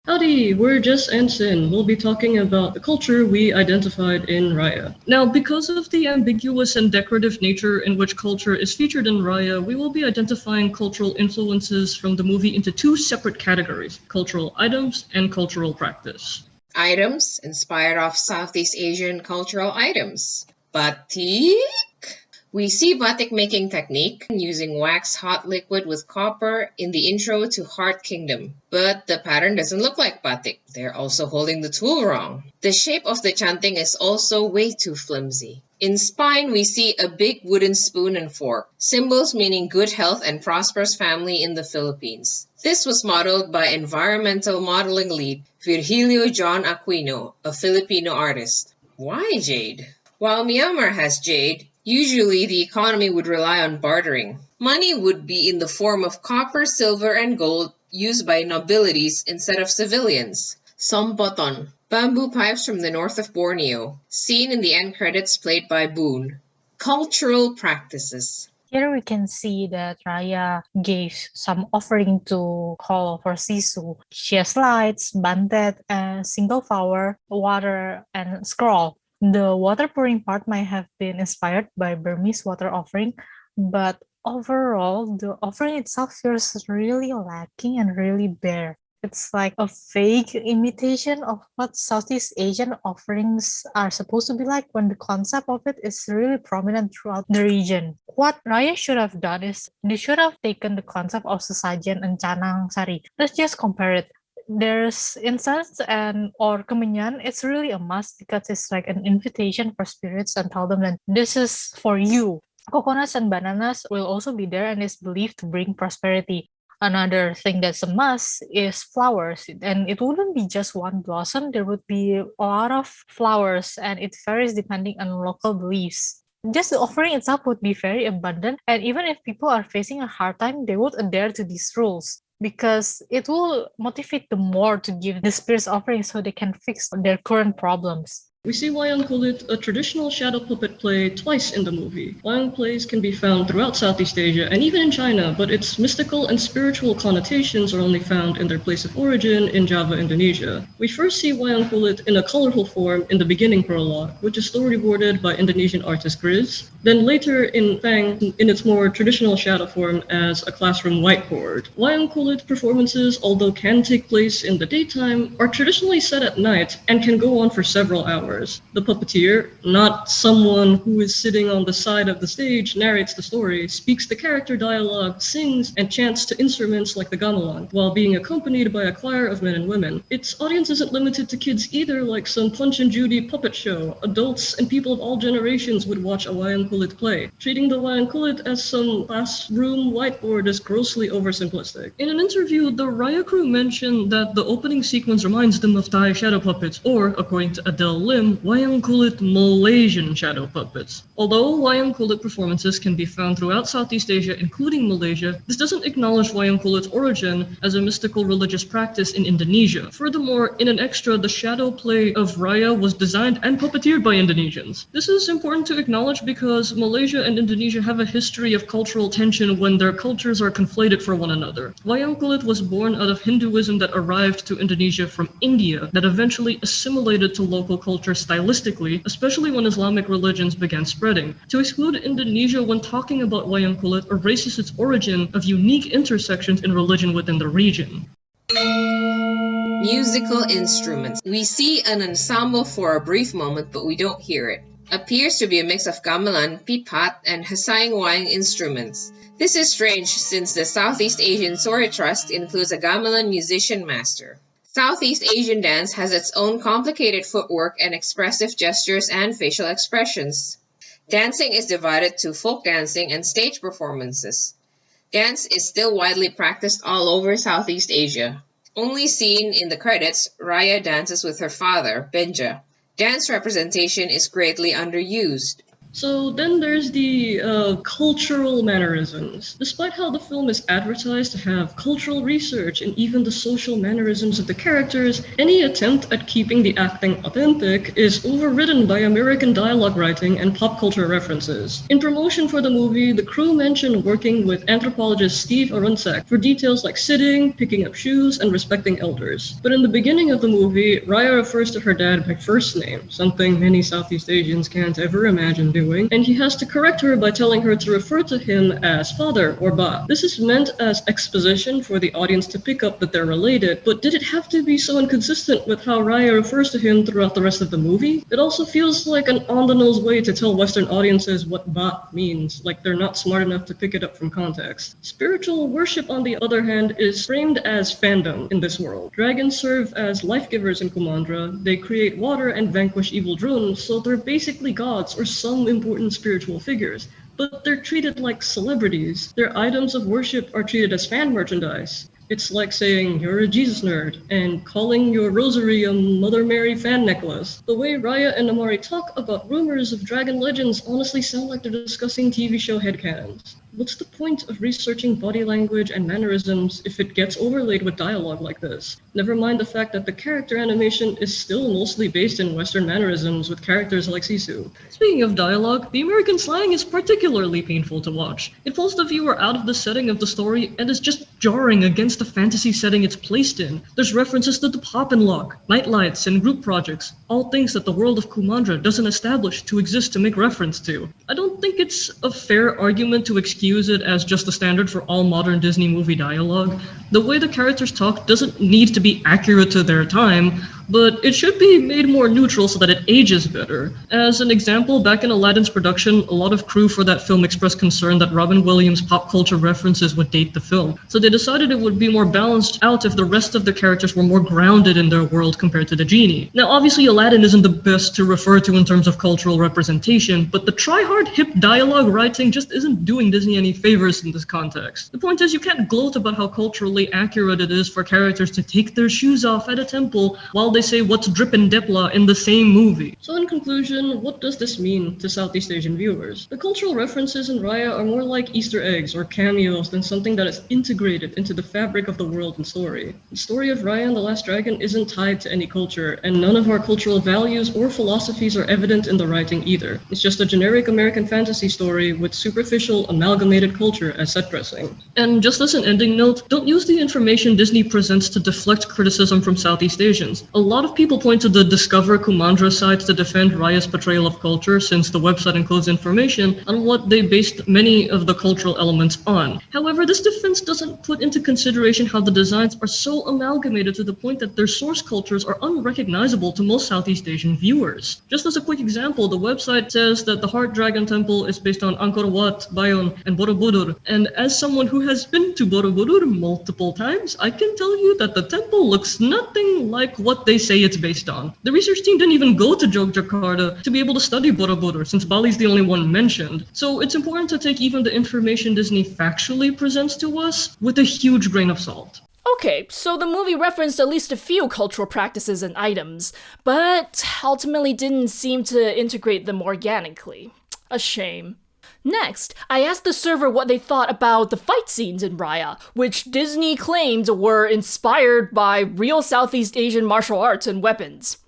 Howdy, we're Jess and Sin. We'll be talking about the culture we identified in Raya. Now, because of the ambiguous and decorative nature in which culture is featured in Raya, we will be identifying cultural influences from the movie into two separate categories, cultural items and cultural practice. Items inspired off Southeast Asian cultural items. Batik? We see batik making technique using wax hot liquid with copper in the intro to Heart Kingdom. But the pattern doesn't look like batik. They're also holding the tool wrong. The shape of the chanting is also way too flimsy. In spine, we see a big wooden spoon and fork, symbols meaning good health and prosperous family in the Philippines. This was modeled by environmental modeling lead Virgilio John Aquino, a Filipino artist. Why jade? While Myanmar has jade, usually the economy would rely on bartering. Money would be in the form of copper, silver, and gold used by nobilities instead of civilians. Sompoton, bamboo pipes from the north of Borneo, seen in the end credits played by Boone. Cultural practices. Here we can see that Raya gave some offering to call for Sisu. She has lights, bantet, and single flower, water, and scroll. The water pouring part might have been inspired by Burmese water offering, but overall, the offering itself feels really lacking and really bare. It's like a fake imitation of what Southeast Asian offerings are supposed to be like when the concept of it is really prominent throughout the region. What Raya should have done is they should have taken the concept of sesajen and canang sari. Let's just compare it. There's incense and or kemenyan. It's really a must because it's like an invitation for spirits and tell them that this is for you. Coconuts and bananas will also be there and is believed to bring prosperity. Another thing that's a must is flowers, and it wouldn't be just one blossom. There would be a lot of flowers, and it varies depending on local beliefs. Just the offering itself would be very abundant, and even if people are facing a hard time, they would adhere to these rules because it will motivate them more to give the spirits offering so they can fix their current problems. We see wayang kulit, a traditional shadow puppet play, twice in the movie. Wayang plays can be found throughout Southeast Asia and even in China, but its mystical and spiritual connotations are only found in their place of origin in Java, Indonesia. We first see wayang kulit in a colorful form in the beginning prologue, which is storyboarded by Indonesian artist Grizz. Then later in Fang, in its more traditional shadow form as a classroom whiteboard. Wayang kulit performances, although can take place in the daytime, are traditionally set at night and can go on for several hours. The puppeteer, not someone who is sitting on the side of the stage, narrates the story, speaks the character dialogue, sings, and chants to instruments like the gamelan, while being accompanied by a choir of men and women. Its audience isn't limited to kids either, like some Punch and Judy puppet show. Adults and people of all generations would watch a wayang kulit play. Treating the wayang kulit as some classroom whiteboard is grossly oversimplistic. In an interview, the Raya crew mentioned that the opening sequence reminds them of Thai shadow puppets, or, according to Adele Lim, wayang kulit Malaysian shadow puppets. Although wayang kulit performances can be found throughout Southeast Asia, including Malaysia, this doesn't acknowledge wayang kulit's origin as a mystical religious practice in Indonesia. Furthermore, in an extra, the shadow play of Raya was designed and puppeteered by Indonesians. This is important to acknowledge because Malaysia and Indonesia have a history of cultural tension when their cultures are conflated for one another. Wayang kulit was born out of Hinduism that arrived to Indonesia from India that eventually assimilated to local culture stylistically, especially when Islamic religions began spreading. To exclude Indonesia when talking about wayang kulit erases its origin of unique intersections in religion within the region. Musical instruments. We see an ensemble for a brief moment, but we don't hear it. Appears to be a mix of gamelan, pipat, and hasayang wayang instruments. This is strange since the Southeast Asian Sori Trust includes a gamelan musician master. Southeast Asian dance has its own complicated footwork and expressive gestures and facial expressions. Dancing is divided to folk dancing and stage performances. Dance is still widely practiced all over Southeast Asia. Only seen in the credits, Raya dances with her father, Benja. Dance representation is greatly underused. So then there's the cultural mannerisms. Despite how the film is advertised to have cultural research and even the social mannerisms of the characters, any attempt at keeping the acting authentic is overridden by American dialogue writing and pop culture references. In promotion for the movie, the crew mentioned working with anthropologist Steve Arunsak for details like sitting, picking up shoes, and respecting elders. But in the beginning of the movie, Raya refers to her dad by first name, something many Southeast Asians can't ever imagine doing, and he has to correct her by telling her to refer to him as father or ba. This is meant as exposition for the audience to pick up that they're related, but did it have to be so inconsistent with how Raya refers to him throughout the rest of the movie? It also feels like an on-the-nose way to tell Western audiences what ba means, like they're not smart enough to pick it up from context. Spiritual worship, on the other hand, is framed as fandom in this world. Dragons serve as life-givers in Kumandra, they create water and vanquish evil drones, so they're basically gods or some important spiritual figures, but they're treated like celebrities. Their items of worship are treated as fan merchandise. It's like saying you're a Jesus nerd and calling your rosary a Mother Mary fan necklace. The way Raya and Amari talk about rumors of dragon legends honestly sound like they're discussing TV show headcanons. What's the point of researching body language and mannerisms if it gets overlaid with dialogue like this? Never mind the fact that the character animation is still mostly based in Western mannerisms with characters like Sisu. Speaking of dialogue, the American slang is particularly painful to watch. It pulls the viewer out of the setting of the story and is just jarring against the fantasy setting it's placed in. There's references to the pop and lock, nightlights, and group projects, all things that the world of Kumandra doesn't establish to exist to make reference to. I don't think it's a fair argument to excuse it as just a standard for all modern Disney movie dialogue. The way the characters talk doesn't need to be accurate to their time, but it should be made more neutral so that it ages better. As an example, back in Aladdin's production, a lot of crew for that film expressed concern that Robin Williams' pop culture references would date the film. So they decided it would be more balanced out if the rest of the characters were more grounded in their world compared to the genie. Now, obviously, Aladdin isn't the best to refer to in terms of cultural representation, but the try-hard hip dialogue writing just isn't doing Disney any favors in this context. The point is, you can't gloat about how culturally accurate it is for characters to take their shoes off at a temple while they say what's drippin' dipla in the same movie. So in conclusion, what does this mean to Southeast Asian viewers? The cultural references in Raya are more like Easter eggs or cameos than something that is integrated into the fabric of the world and story. The story of Raya and the Last Dragon isn't tied to any culture, and none of our cultural values or philosophies are evident in the writing either. It's just a generic American fantasy story with superficial amalgamated culture as set dressing. And just as an ending note, don't use the information Disney presents to deflect criticism from Southeast Asians. A lot of people point to the Discover Kumandra site to defend Raya's portrayal of culture, since the website includes information on what they based many of the cultural elements on. However, this defense doesn't put into consideration how the designs are so amalgamated to the point that their source cultures are unrecognizable to most Southeast Asian viewers. Just as a quick example, the website says that the Heart Dragon Temple is based on Angkor Wat, Bayon, and Borobudur. And as someone who has been to Borobudur multiple times, I can tell you that the temple looks nothing like what they say it's based on. The research team didn't even go to Yogyakarta to be able to study Borobudur, since Bali's the only one mentioned. So it's important to take even the information Disney factually presents to us with a huge grain of salt. Okay, so the movie referenced at least a few cultural practices and items, but ultimately didn't seem to integrate them organically. A shame. Next, I asked the server what they thought about the fight scenes in Raya, which Disney claimed were inspired by real Southeast Asian martial arts and weapons.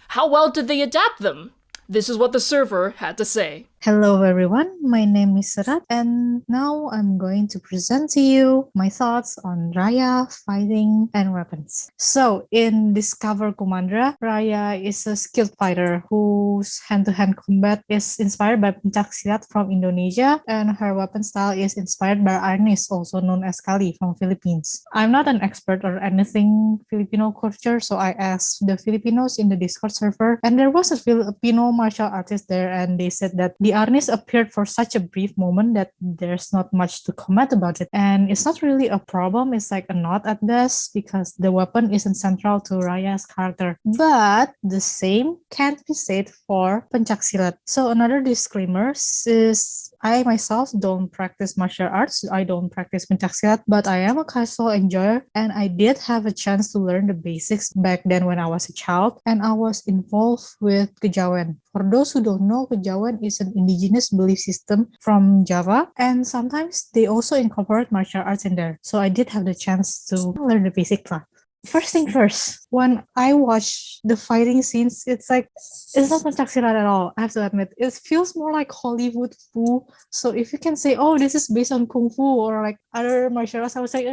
How well did they adapt them? This is what the server had to say. Hello everyone, my name is Serat and now I'm going to present to you my thoughts on Raya, fighting, and weapons. So in Discover Kumandra, Raya is a skilled fighter whose hand-to-hand combat is inspired by pencaksilat from Indonesia, and her weapon style is inspired by arnis, also known as kali, from Philippines. I'm not an expert or anything Filipino culture, so I asked the Filipinos in the Discord server, and there was a Filipino martial artist there, and they said that the arnis appeared for such a brief moment that there's not much to comment about it. And it's not really a problem, it's like a nod at best because the weapon isn't central to Raya's character. But the same can't be said for pencaksilat. So another disclaimer is I myself don't practice martial arts. I don't practice pencaksilat, but I am a casual enjoyer and I did have a chance to learn the basics back then when I was a child and I was involved with kejawen. For those who don't know, kejawen is an indigenous belief system from Java and sometimes they also incorporate martial arts in there. So I did have the chance to learn the basic stuff. First thing first, when I watch the fighting scenes, it's not pencaksilat at all. I have to admit, it feels more like Hollywood fu. So if you can say, oh, this is based on kung fu or like other martial arts, I was like,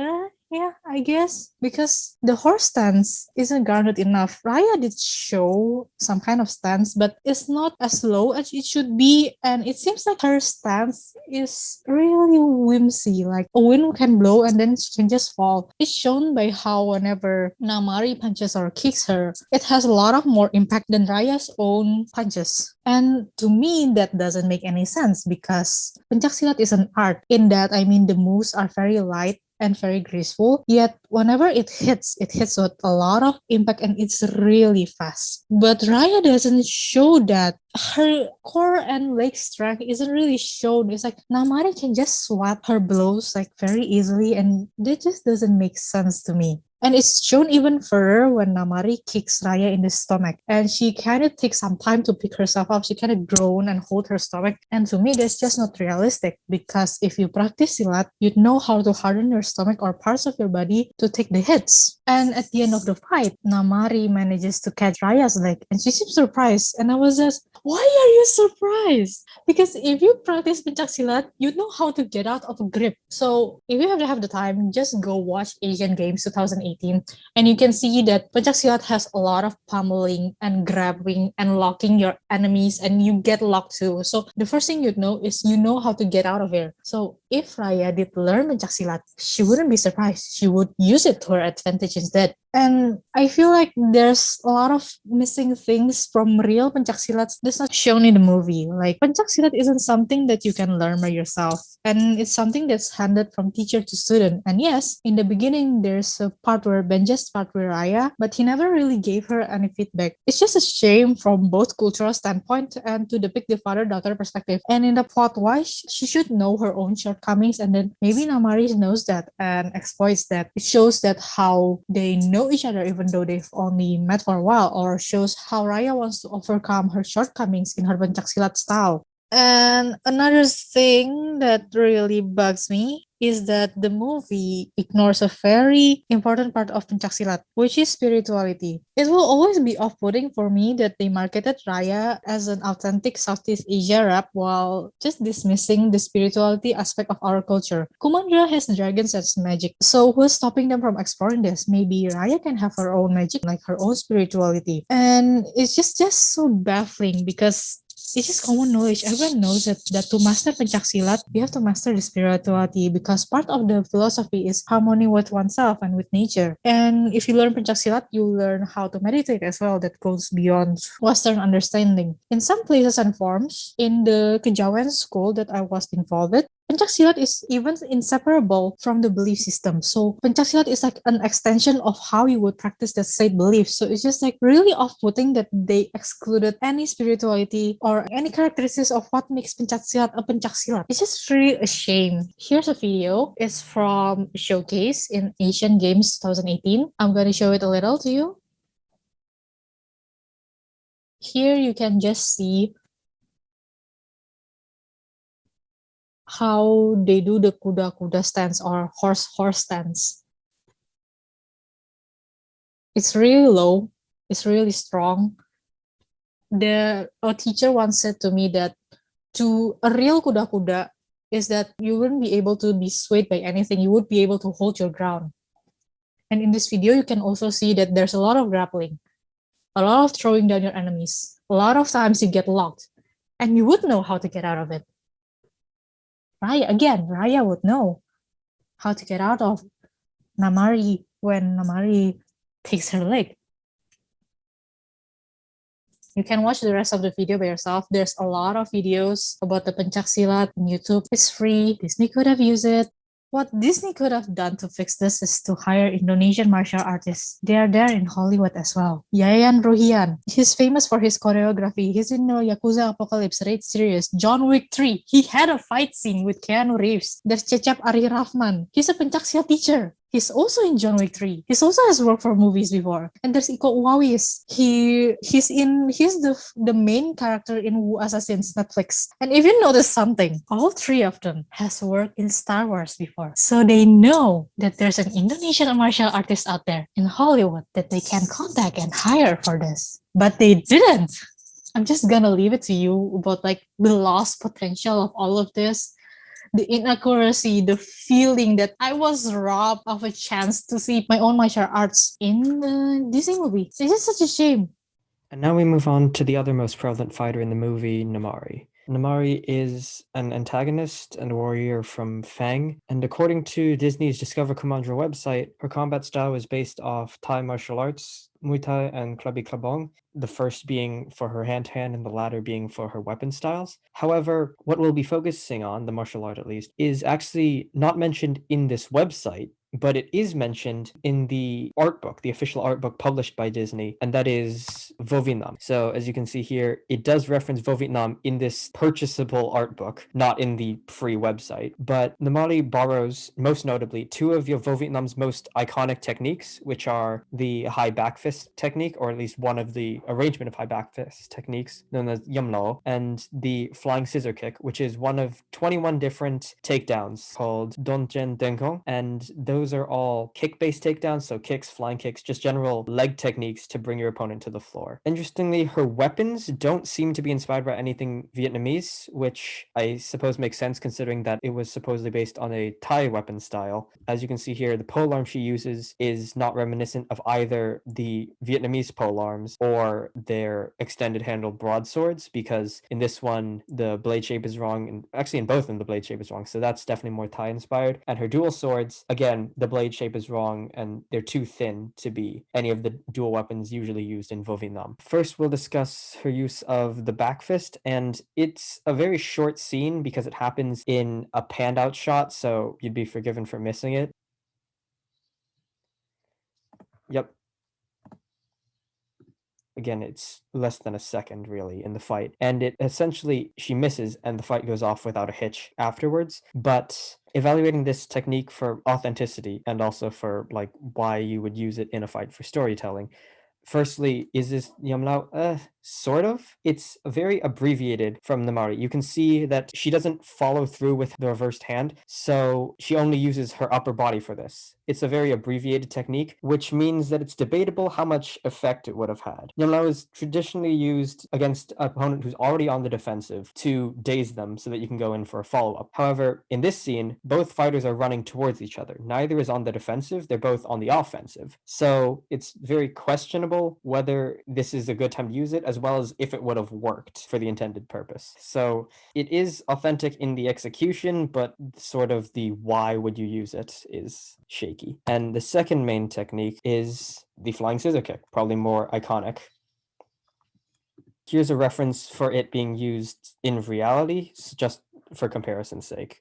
yeah, I guess. Because the horse stance isn't grounded enough. Raya did show some kind of stance, but it's not as low as it should be. And it seems like her stance is really whimsy. Like a wind can blow and then she can just fall. It's shown by how whenever Namari punches or kicks her, it has a lot of more impact than Raya's own punches. And to me, that doesn't make any sense because pencaksilat is an art. In that, I mean, the moves are very light and very graceful. Yet whenever it hits with a lot of impact and it's really fast. But Raya doesn't show that. Her core and leg strength isn't really shown. It's like Namari can just swap her blows like very easily and that just doesn't make sense to me. And it's shown even further when Namari kicks Raya in the stomach. And she kind of takes some time to pick herself up. She kind of groan and hold her stomach. And to me, that's just not realistic because if you practice Silat, you'd know how to harden your stomach or parts of your body to take the hits. And at the end of the fight, Namari manages to catch Raya's leg and she seems surprised. And I was just, why are you surprised? Because if you practice pencaksilat, you know how to get out of a grip. So if you have to have the time, just go watch Asian Games 2018 and you can see that pencaksilat has a lot of pummeling and grabbing and locking your enemies and you get locked too. So the first thing you'd know is you know how to get out of here. So if Raya did learn pencaksilat, she wouldn't be surprised. She would use it to her advantage instead. And I feel like there's a lot of missing things from real pencaksilat that's not shown in the movie. Like pencaksilat isn't something that you can learn by yourself. And it's something that's handed from teacher to student. And yes, in the beginning, there's a part where Ben just part with Raya, but he never really gave her any feedback. It's just a shame from both cultural standpoint and to depict the father-daughter perspective. And in the plot-wise, she should know her own shortcomings and then maybe Namari knows that and exploits that. It shows that how they know each other even though they've only met for a while, or shows how Raya wants to overcome her shortcomings in her pencaksilat style. And another thing that really bugs me is that the movie ignores a very important part of pencaksilat, which is spirituality. It will always be off-putting for me that they marketed Raya as an authentic Southeast Asia rap while just dismissing the spirituality aspect of our culture. Kumandra has dragons as magic, so who's stopping them from exploring this? Maybe Raya can have her own magic, like her own spirituality. And it's just so baffling because it's just common knowledge. Everyone knows that to master pencaksilat, you have to master the spirituality because part of the philosophy is harmony with oneself and with nature. And if you learn pencaksilat, you learn how to meditate as well. That goes beyond Western understanding. In some places and forms, in the kejawen school that I was involved with, pencaksilat is even inseparable from the belief system. So pencaksilat is like an extension of how you would practice the said belief. So it's just like really off-putting that they excluded any spirituality or any characteristics of what makes pencaksilat a pencaksilat. It's just really a shame. Here's a video. It's from Showcase in Asian Games 2018. I'm going to show it a little to you. Here you can just see how they do the kuda-kuda stance or horse stance. It's really low. It's really strong. A teacher once said to me that to a real kuda-kuda is that you wouldn't be able to be swayed by anything. You would be able to hold your ground. And in this video, you can also see that there's a lot of grappling, a lot of throwing down your enemies. A lot of times you get locked and you would know how to get out of it. Raya would know how to get out of Namari when Namari takes her leg. You can watch the rest of the video by yourself. There's a lot of videos about the pencaksilat on YouTube. It's free. Disney could have used it. What Disney could have done to fix this is to hire Indonesian martial artists. They are there in Hollywood as well. Yayan Ruhian, he's famous for his choreography. He's in the Yakuza Apocalypse Raid series, John Wick 3. He had a fight scene with Keanu Reeves. There's Cecep Ari Rahman. He's a pencaksilat teacher. He's also in John Wick 3. He's also has worked for movies before. And there's Iko Uwais. He's the main character in Wu Assassins Netflix. And if you notice something, all three of them has worked in Star Wars before. So they know that there's an Indonesian martial artist out there in Hollywood that they can contact and hire for this. But they didn't. I'm just gonna leave it to you about like the lost potential of all of this. The inaccuracy, the feeling that I was robbed of a chance to see my own martial arts in the Disney movie. It's just such a shame. And now we move on to the other most prevalent fighter in the movie, Namaari. Namaari is an antagonist and warrior from Fang, and according to Disney's Discover Commander website, her combat style is based off Thai martial arts, Muay Thai and Krabi Krabong, the first being for her hand-to-hand and the latter being for her weapon styles. However, what we'll be focusing on, the martial art at least, is actually not mentioned in this website, but it is mentioned in the art book, the official art book published by Disney, and that is VieN. So as you can see here, it does reference VieN in this purchasable art book, not in the free website. But Namaari borrows, most notably, two of VieN's most iconic techniques, which are the high back fist technique, or at least one of the arrangement of high back fist techniques, known as Yamlo, and the flying scissor kick, which is one of 21 different takedowns called Donjen Denkong, and those are all kick-based takedowns, so kicks, flying kicks, just general leg techniques to bring your opponent to the floor. Interestingly, her weapons don't seem to be inspired by anything Vietnamese, which I suppose makes sense considering that it was supposedly based on a Thai weapon style. As you can see here, the polearm she uses is not reminiscent of either the Vietnamese polearms or their extended handled broadswords, because in this one, the blade shape is wrong, and actually in both of them, the blade shape is wrong, so that's definitely more Thai inspired. And her dual swords, again, the blade shape is wrong and they're too thin to be any of the dual weapons usually used in VieN. First, we'll discuss her use of the back fist, and it's a very short scene because it happens in a panned out shot, so you'd be forgiven for missing it. Yep. Again, it's less than a second, really, in the fight. And it essentially, she misses and the fight goes off without a hitch afterwards. But evaluating this technique for authenticity and also for, like, why you would use it in a fight for storytelling. Firstly, is this Yamlao? Sort of. It's very abbreviated from Namaari. You can see that she doesn't follow through with the reversed hand, so she only uses her upper body for this. It's a very abbreviated technique, which means that it's debatable how much effect it would have had. Yamlao is traditionally used against an opponent who's already on the defensive to daze them so that you can go in for a follow-up. However, in this scene, both fighters are running towards each other. Neither is on the defensive, they're both on the offensive. So it's very questionable whether this is a good time to use it, as well as if it would have worked for the intended purpose. So it is authentic in the execution, but sort of the why would you use it is shaky. And the second main technique is the flying scissor kick, probably more iconic. Here's a reference for it being used in reality, just for comparison's sake.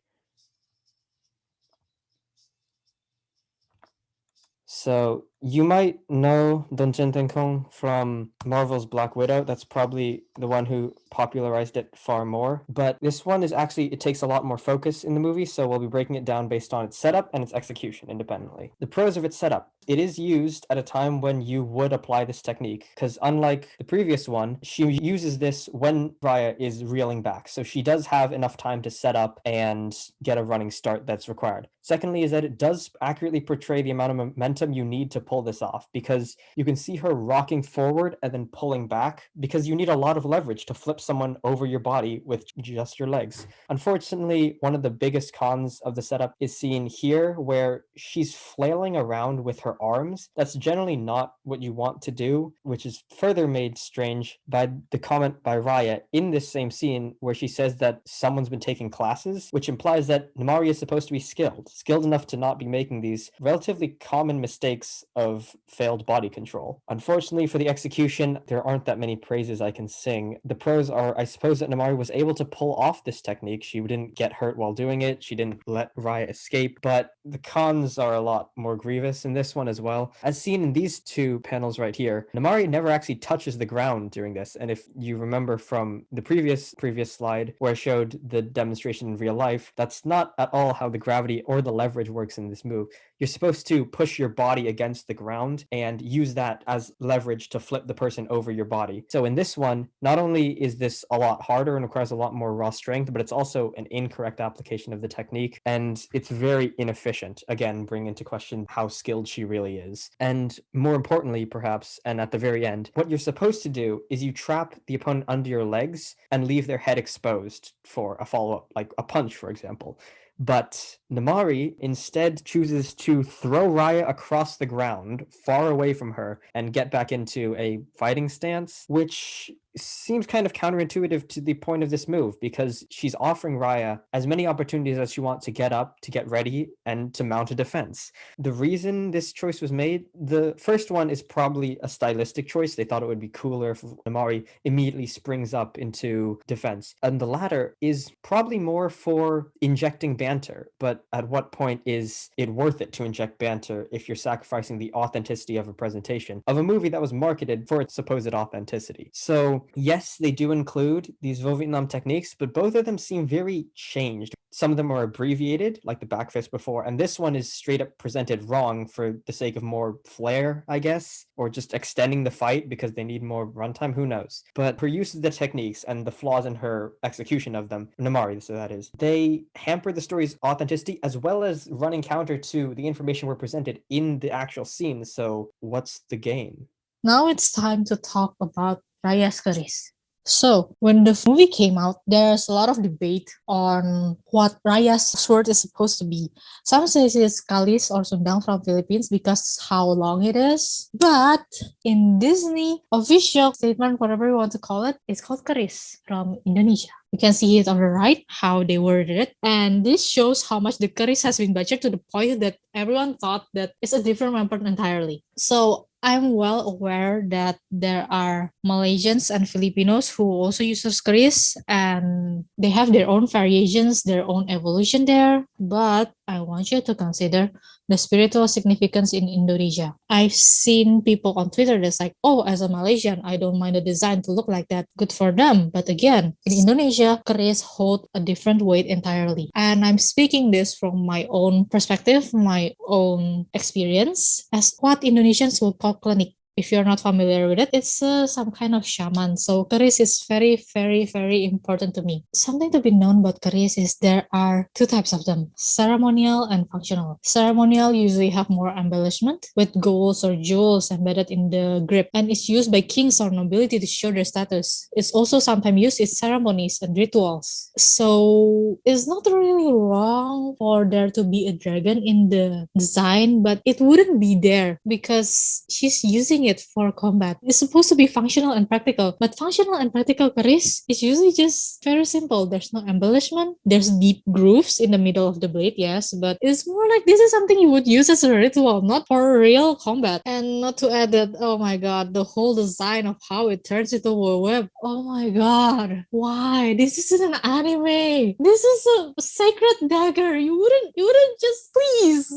So you might know Donjen Tenkong from Marvel's Black Widow. That's probably the one who popularized it far more. But this one is actually, it takes a lot more focus in the movie, so we'll be breaking it down based on its setup and its execution independently. The pros of its setup. It is used at a time when you would apply this technique, because unlike the previous one, she uses this when Raya is reeling back. So she does have enough time to set up and get a running start that's required. Secondly is that it does accurately portray the amount of momentum you need to pull this off, because you can see her rocking forward and then pulling back, because you need a lot of leverage to flip someone over your body with just your legs. Unfortunately, one of the biggest cons of the setup is seen here, where she's flailing around with her arms. That's generally not what you want to do, which is further made strange by the comment by Raya in this same scene where she says that someone's been taking classes, which implies that Namaari is supposed to be skilled enough to not be making these relatively common mistakes of of failed body control. Unfortunately for the execution, there aren't that many praises I can sing. The pros are, I suppose, that Namari was able to pull off this technique. She didn't get hurt while doing it. She didn't let Raya escape, but the cons are a lot more grievous in this one as well. As seen in these two panels right here, Namari never actually touches the ground during this. And if you remember from the previous slide where I showed the demonstration in real life, that's not at all how the gravity or the leverage works in this move. You're supposed to push your body against the ground and use that as leverage to flip the person over your body. So in this one, not only is this a lot harder and requires a lot more raw strength, but it's also an incorrect application of the technique, and it's very inefficient. Again, bringing into question how skilled she really is. And more importantly, perhaps, and at the very end, what you're supposed to do is you trap the opponent under your legs and leave their head exposed for a follow-up, like a punch, for example. But Namari instead chooses to throw Raya across the ground, far away from her, and get back into a fighting stance, which seems kind of counterintuitive to the point of this move, because she's offering Raya as many opportunities as she wants to get up, to get ready, and to mount a defense. The reason this choice was made, the first one is probably a stylistic choice. They thought it would be cooler if Namari immediately springs up into defense. And the latter is probably more for injecting banter. But at what point is it worth it to inject banter if you're sacrificing the authenticity of a presentation of a movie that was marketed for its supposed authenticity? So yes, they do include these VieN techniques, but both of them seem very changed. Some of them are abbreviated, like the back fist before, and this one is straight up presented wrong for the sake of more flair, I guess, or just extending the fight because they need more runtime, who knows. But her use of the techniques and the flaws in her execution of them, Namari, so that is, they hamper the story's authenticity as well as running counter to the information we're presented in the actual scene. So what's the gain? Now it's time to talk about Raya's keris. So, when the movie came out, there's a lot of debate on what Raya's sword is supposed to be. Some say it's kalis or sundang from Philippines because how long it is. But in Disney official statement, whatever you want to call it, it's called keris from Indonesia. You can see it on the right, how they worded it. And this shows how much the keris has been butchered to the point that everyone thought that it's a different weapon entirely. So I'm well aware that there are Malaysians and Filipinos who also use keris, and they have their own variations, their own evolution there. But I want you to consider the spiritual significance in Indonesia. I've seen people on Twitter that's like, oh, as a Malaysian, I don't mind the design to look like that. Good for them. But again, in Indonesia, keris hold a different weight entirely. And I'm speaking this from my own perspective, my own experience, as what Indonesians will call klinik. If you're not familiar with it, it's some kind of shaman. So keris is very, very, very important to me. Something to be known about keris is there are two types of them, ceremonial and functional. Ceremonial usually have more embellishment with golds or jewels embedded in the grip, and it's used by kings or nobility to show their status. It's also sometimes used in ceremonies and rituals. So it's not really wrong for there to be a dragon in the design, but it wouldn't be there because she's using it for combat. It's supposed to be functional and practical, but functional and practical keris is usually just very simple. There's no embellishment. There's deep grooves in the middle of the blade, yes, but it's more like this is something you would use as a ritual, not for real combat. And not to add that, oh my god, the whole design of how it turns into a web. Oh my god, why? This isn't an anime. This is a sacred dagger. You wouldn't just please.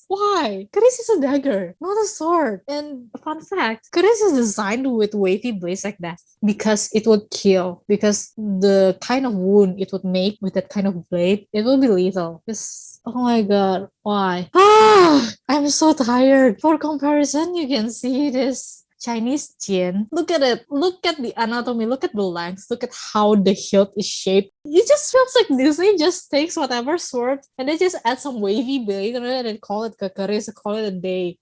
Why? Keris is a dagger, not a sword. And fun fact, keris is designed with wavy blades like that because it would kill. Because the kind of wound it would make with that kind of blade, it will be lethal. Oh my god, why? I'm so tired. For comparison, you can see this Chinese Jian. Look at it. Look at the anatomy. Look at the length. Look at how the hilt is shaped. It just feels like Disney just takes whatever sword and they just add some wavy blade on it and call it keris, call it a day.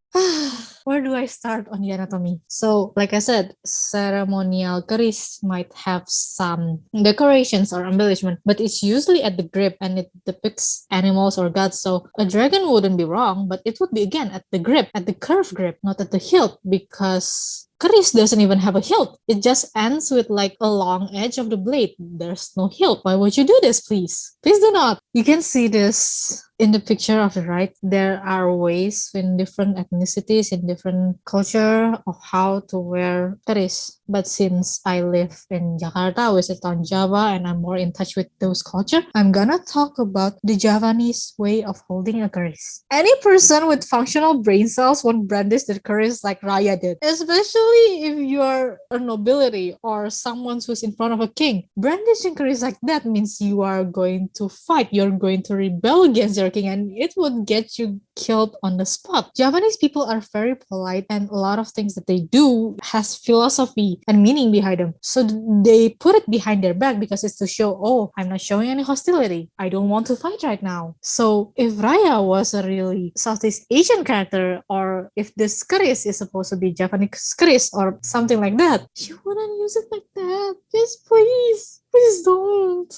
Where do I start on the anatomy? So, like I said, ceremonial keris might have some decorations or embellishment, but it's usually at the grip and it depicts animals or gods. So, a dragon wouldn't be wrong, but it would be again at the grip, at the curved grip, not at the hilt, because keris doesn't even have a hilt. It just ends with like a long edge of the blade. There's no hilt. Why would you do this, please? Please do not. You can see this in the picture of the right. There are ways in different ethnicities, in different culture of how to wear keris. But since I live in Jakarta, I visit on Java, and I'm more in touch with those culture, I'm gonna talk about the Javanese way of holding a keris. Any person with functional brain cells won't brandish their keris like Raya did, especially if you're a nobility or someone who's in front of a king. Brandishing keris like that means you are going to fight, you're going to rebel against your king, and it would get you killed on the spot. Javanese people are very polite, and a lot of things that they do has philosophy and meaning behind them. So they put it behind their back because it's to show, oh, I'm not showing any hostility. I don't want to fight right now. So if Raya was a really Southeast Asian character, or if this keris is supposed to be Japanese keris or something like that, you wouldn't use it like that. Just please don't.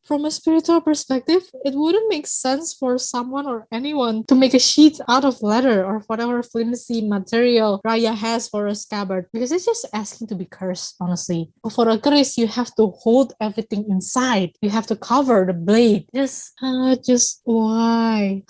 From a spiritual perspective, it wouldn't make sense for someone or anyone to make a sheet out of leather or whatever flimsy material Raya has for a scabbard, because it's just asking to be cursed, honestly. For a keris, you have to hold everything inside. You have to cover the blade. Just why?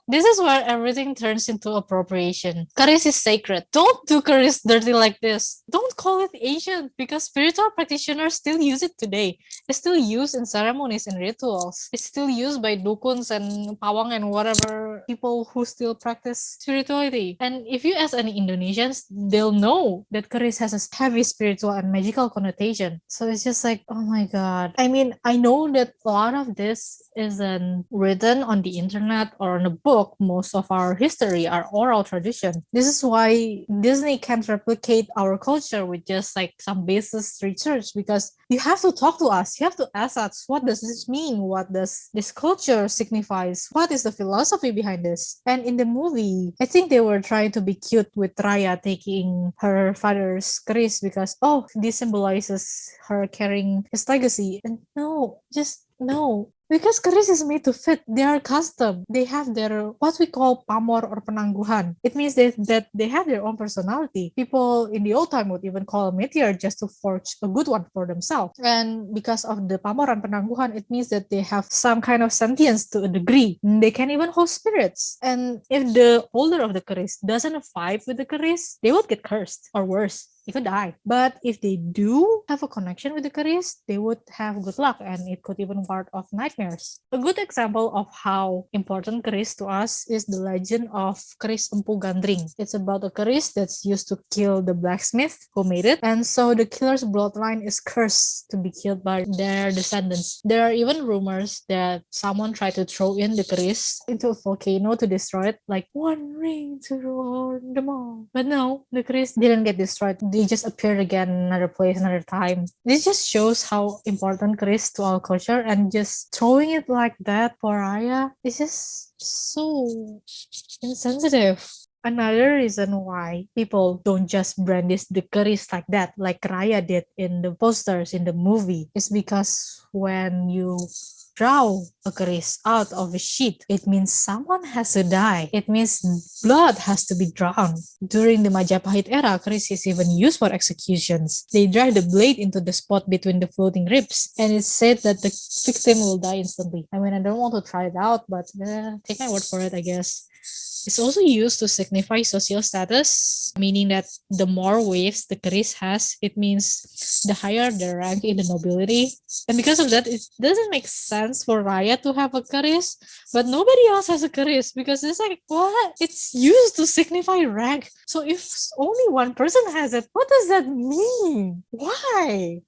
This is where everything turns into appropriation. Keris is sacred. Don't do keris dirty like this. Don't call it ancient, because spiritual practitioners still use it today. It's still used in ceremonies and rituals. It's still used by dukuns and pawang and whatever people who still practice spirituality. And if you ask any Indonesians, they'll know that keris has a heavy spiritual and magical connotation. So it's just like, oh my god. I mean, I know that a lot of this isn't written on the internet or on a book. Most of our history are oral tradition. This is why Disney can't replicate our culture with just like some basis research, because you have to talk to us. You have to ask us, what does this mean? What does this culture signifies? What is the philosophy behind this? And in the movie, I think they were trying to be cute with Raya taking her father's keris because, oh, this symbolizes her carrying his legacy. And no, just no. Because keris is made to fit. They are custom. They have their, what we call pamor or penangguhan. It means that they have their own personality. People in the old time would even call a meteor just to forge a good one for themselves. And because of the pamor and penangguhan, it means that they have some kind of sentience to a degree. They can even host spirits. And if the holder of the keris doesn't vibe with the keris, they would get cursed, or worse, even die. But if they do have a connection with the keris, they would have good luck, and it could even ward off nightmares. A good example of how important keris to us is the legend of keris Empu Gandring. It's about a keris that's used to kill the blacksmith who made it, and so the killer's bloodline is cursed to be killed by their descendants. There are even rumors that someone tried to throw in the keris into a volcano to destroy it, like one ring to rule them all. But no, the keris didn't get destroyed. They just appeared again in another place, another time. This just shows how important keris to our culture, and just throwing it like that for Raya is just so insensitive. Another reason why people don't just brandish the keris like that, like Raya did in the posters in the movie, is because when you draw a keris out of a sheet, it means someone has to die. It means blood has to be drawn. During the Majapahit era, keris is even used for executions. They drive the blade into the spot between the floating ribs, and it's said that the victim will die instantly. I mean, I don't want to try it out, but take my word for it, I guess. It's also used to signify social status, meaning that the more waves the keris has, it means the higher the rank in the nobility. And because of that, it doesn't make sense for Raya to have a keris, but nobody else has a keris, because it's like, what? It's used to signify rank. So if only one person has it, what does that mean? Why?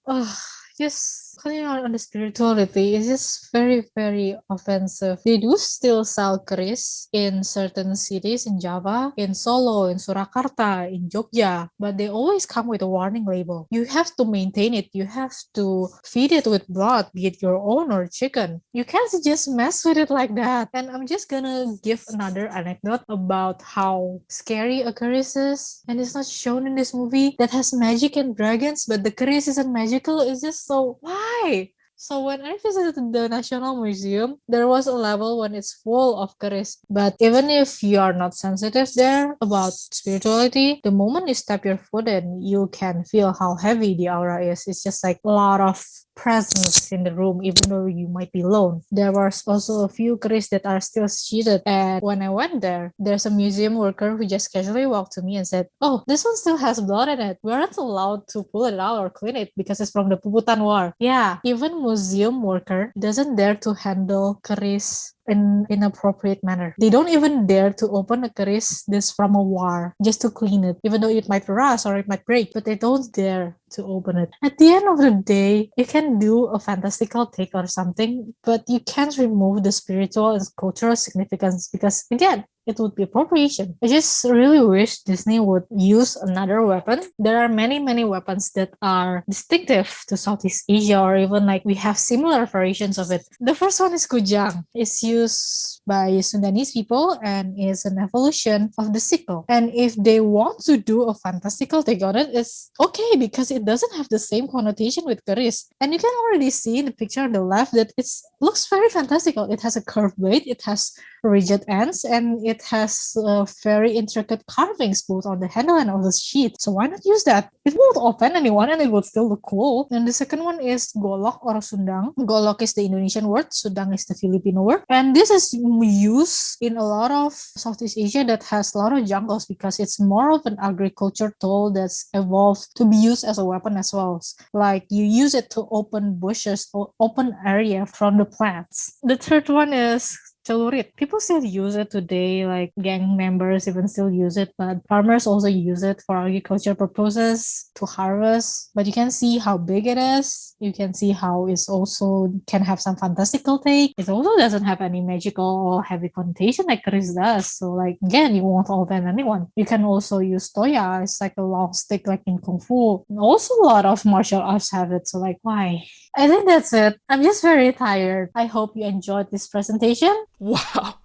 Just calling out on the spirituality is just very, very offensive. They do still sell keris in certain cities in Java, in Solo, in Surakarta, in Jogja, but they always come with a warning label. You have to maintain it. You have to feed it with blood, be it your own or chicken. You can't just mess with it like that. And I'm just gonna give another anecdote about how scary a keris is, and it's not shown in this movie, that has magic and dragons, but the keris isn't magical. It's just so, why? So when I visited the National Museum, there was a level when it's full of keris. But even if you are not sensitive there about spirituality, the moment you step your foot in, you can feel how heavy the aura is. It's just like a lot of presence in the room, even though you might be alone. There was also a few keris that are still sheeted, and when I went there, there's a museum worker who just casually walked to me and said, "Oh, this one still has blood in it. We're not allowed to pull it out or clean it because it's from the Puputan War." Yeah, even museum worker doesn't dare to handle keris in inappropriate manner. They don't even dare to open a keris that's from a war just to clean it, even though it might rust or it might break, but they don't dare to open it. At the end of the day, you can do a fantastical take or something, but you can't remove the spiritual and cultural significance because, again, it would be appropriation. I just really wish Disney would use another weapon. There are many, many weapons that are distinctive to Southeast Asia, or even like we have similar variations of it. The first one is kujang. It's used by Sundanese people and is an evolution of the sickle. And if they want to do a fantastical take on it, it's okay because it doesn't have the same connotation with keris. And you can already see in the picture on the left that it looks very fantastical. It has a curved blade, it has rigid ends, and it has very intricate carvings both on the handle and on the sheath. So why not use that? It won't offend anyone and it will still look cool. And the second one is golok or sundang. Golok is the Indonesian word, sundang is the Filipino word. And this is used in a lot of Southeast Asia that has a lot of jungles because it's more of an agriculture tool that's evolved to be used as a weapon as well. Like you use it to open bushes or open area from the plants. The third one is celurit. People still use it today, like gang members even still use it, but farmers also use it for agriculture purposes to harvest. But you can see how big it is. You can see how it's also can have some fantastical take. It also doesn't have any magical or heavy connotation like keris does. So like again, you won't offend anyone. You can also use toya. It's like a long stick like in Kung Fu. And also a lot of martial arts have it. So like why? I think that's it. I'm just very tired. I hope you enjoyed this presentation. Wow,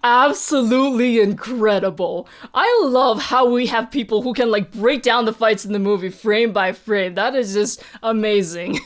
absolutely incredible. I love how we have people who can like break down the fights in the movie frame by frame. That is just amazing.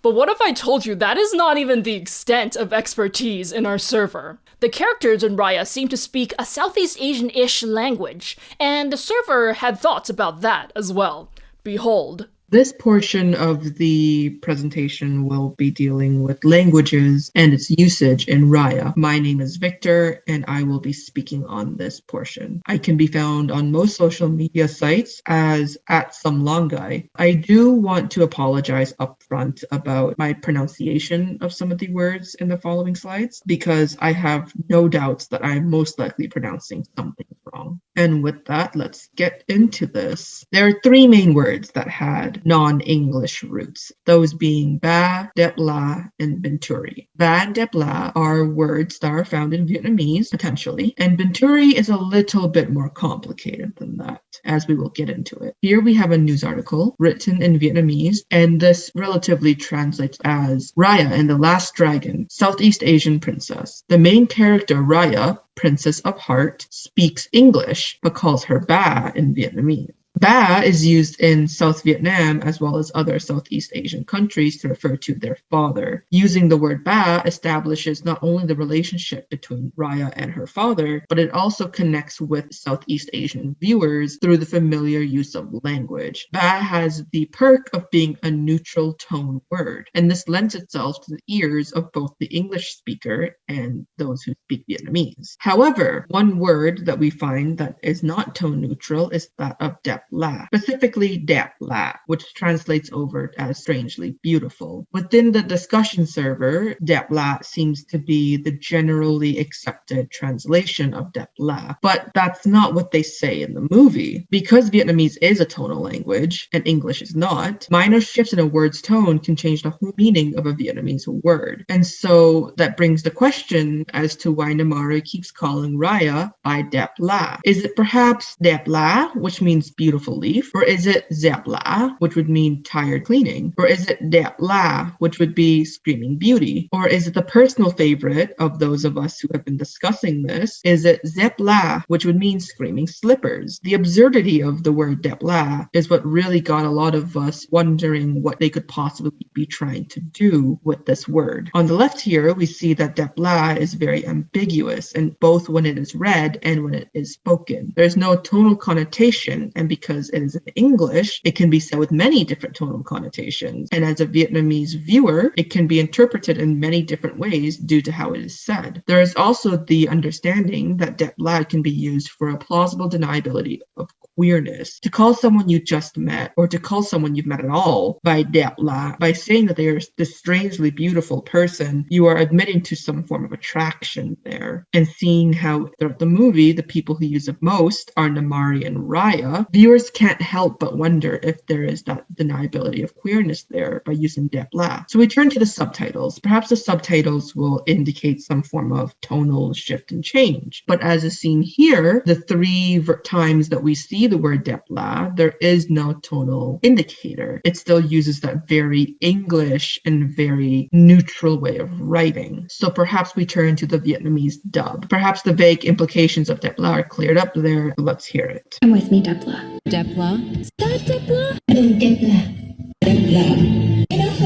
But what if I told you that is not even the extent of expertise in our server? The characters in Raya seem to speak a Southeast Asian-ish language, and the server had thoughts about that as well. Behold. This portion of the presentation will be dealing with languages and its usage in Raya. My name is Victor, and I will be speaking on this portion. I can be found on most social media sites as @somelangai. I do want to apologize upfront about my pronunciation of some of the words in the following slides, because I have no doubts that I'm most likely pronouncing something wrong. And with that, let's get into this. There are three main words that had non-English roots, those being ba, dep la, and binturi. Ba and dep la are words that are found in Vietnamese, potentially, and binturi is a little bit more complicated than that, as we will get into it. Here we have a news article written in Vietnamese, and this relatively translates as Raya and the Last Dragon, Southeast Asian Princess. The main character, Raya, Princess of Heart, speaks English, but calls her ba in Vietnamese. Ba is used in South Vietnam as well as other Southeast Asian countries to refer to their father. Using the word ba establishes not only the relationship between Raya and her father, but it also connects with Southeast Asian viewers through the familiar use of language. Ba has the perk of being a neutral tone word, and this lends itself to the ears of both the English speaker and those who speak Vietnamese. However, one word that we find that is not tone neutral is that of dep la, specifically dep la, which translates over as strangely beautiful. Within the discussion server, dep la seems to be the generally accepted translation of dep la, but that's not what they say in the movie. Because Vietnamese is a tonal language and English is not, minor shifts in a word's tone can change the whole meaning of a Vietnamese word. And so that brings the question as to why Namari keeps calling Raya by dep la. Is it perhaps dep la, which means beautiful beautiful leaf? Or is it Zep La, which would mean tired cleaning? Or is it Dep La, which would be screaming beauty? Or is it the personal favorite of those of us who have been discussing this? Is it Zep La, which would mean screaming slippers? The absurdity of the word Dep La is what really got a lot of us wondering what they could possibly be trying to do with this word. On the left here, we see that Dep La is very ambiguous, and both when it is read and when it is spoken. There's no tonal connotation, and because it is in English, it can be said with many different tonal connotations. And as a Vietnamese viewer, it can be interpreted in many different ways due to how it is said. There is also the understanding that Dep La can be used for a plausible deniability of queerness. To call someone you just met, or to call someone you've met at all by Dep La, by saying that they are this strangely beautiful person, you are admitting to some form of attraction there. And seeing how throughout the movie, the people who use it most are Namari and Raya, viewers can't help but wonder if there is that deniability of queerness there by using Dep La. So we turn to the subtitles. Perhaps the subtitles will indicate some form of tonal shift and change. But as is seen here, the three times that we see the word Dep La, there is no tonal indicator. It still uses that very English and very neutral way of writing. So perhaps we turn to the Vietnamese dub. Perhaps the vague implications of Dep La are cleared up there. Let's hear it. Come with me, Dep La. Dep La? Stop, Dep La. Dep La. Dep La.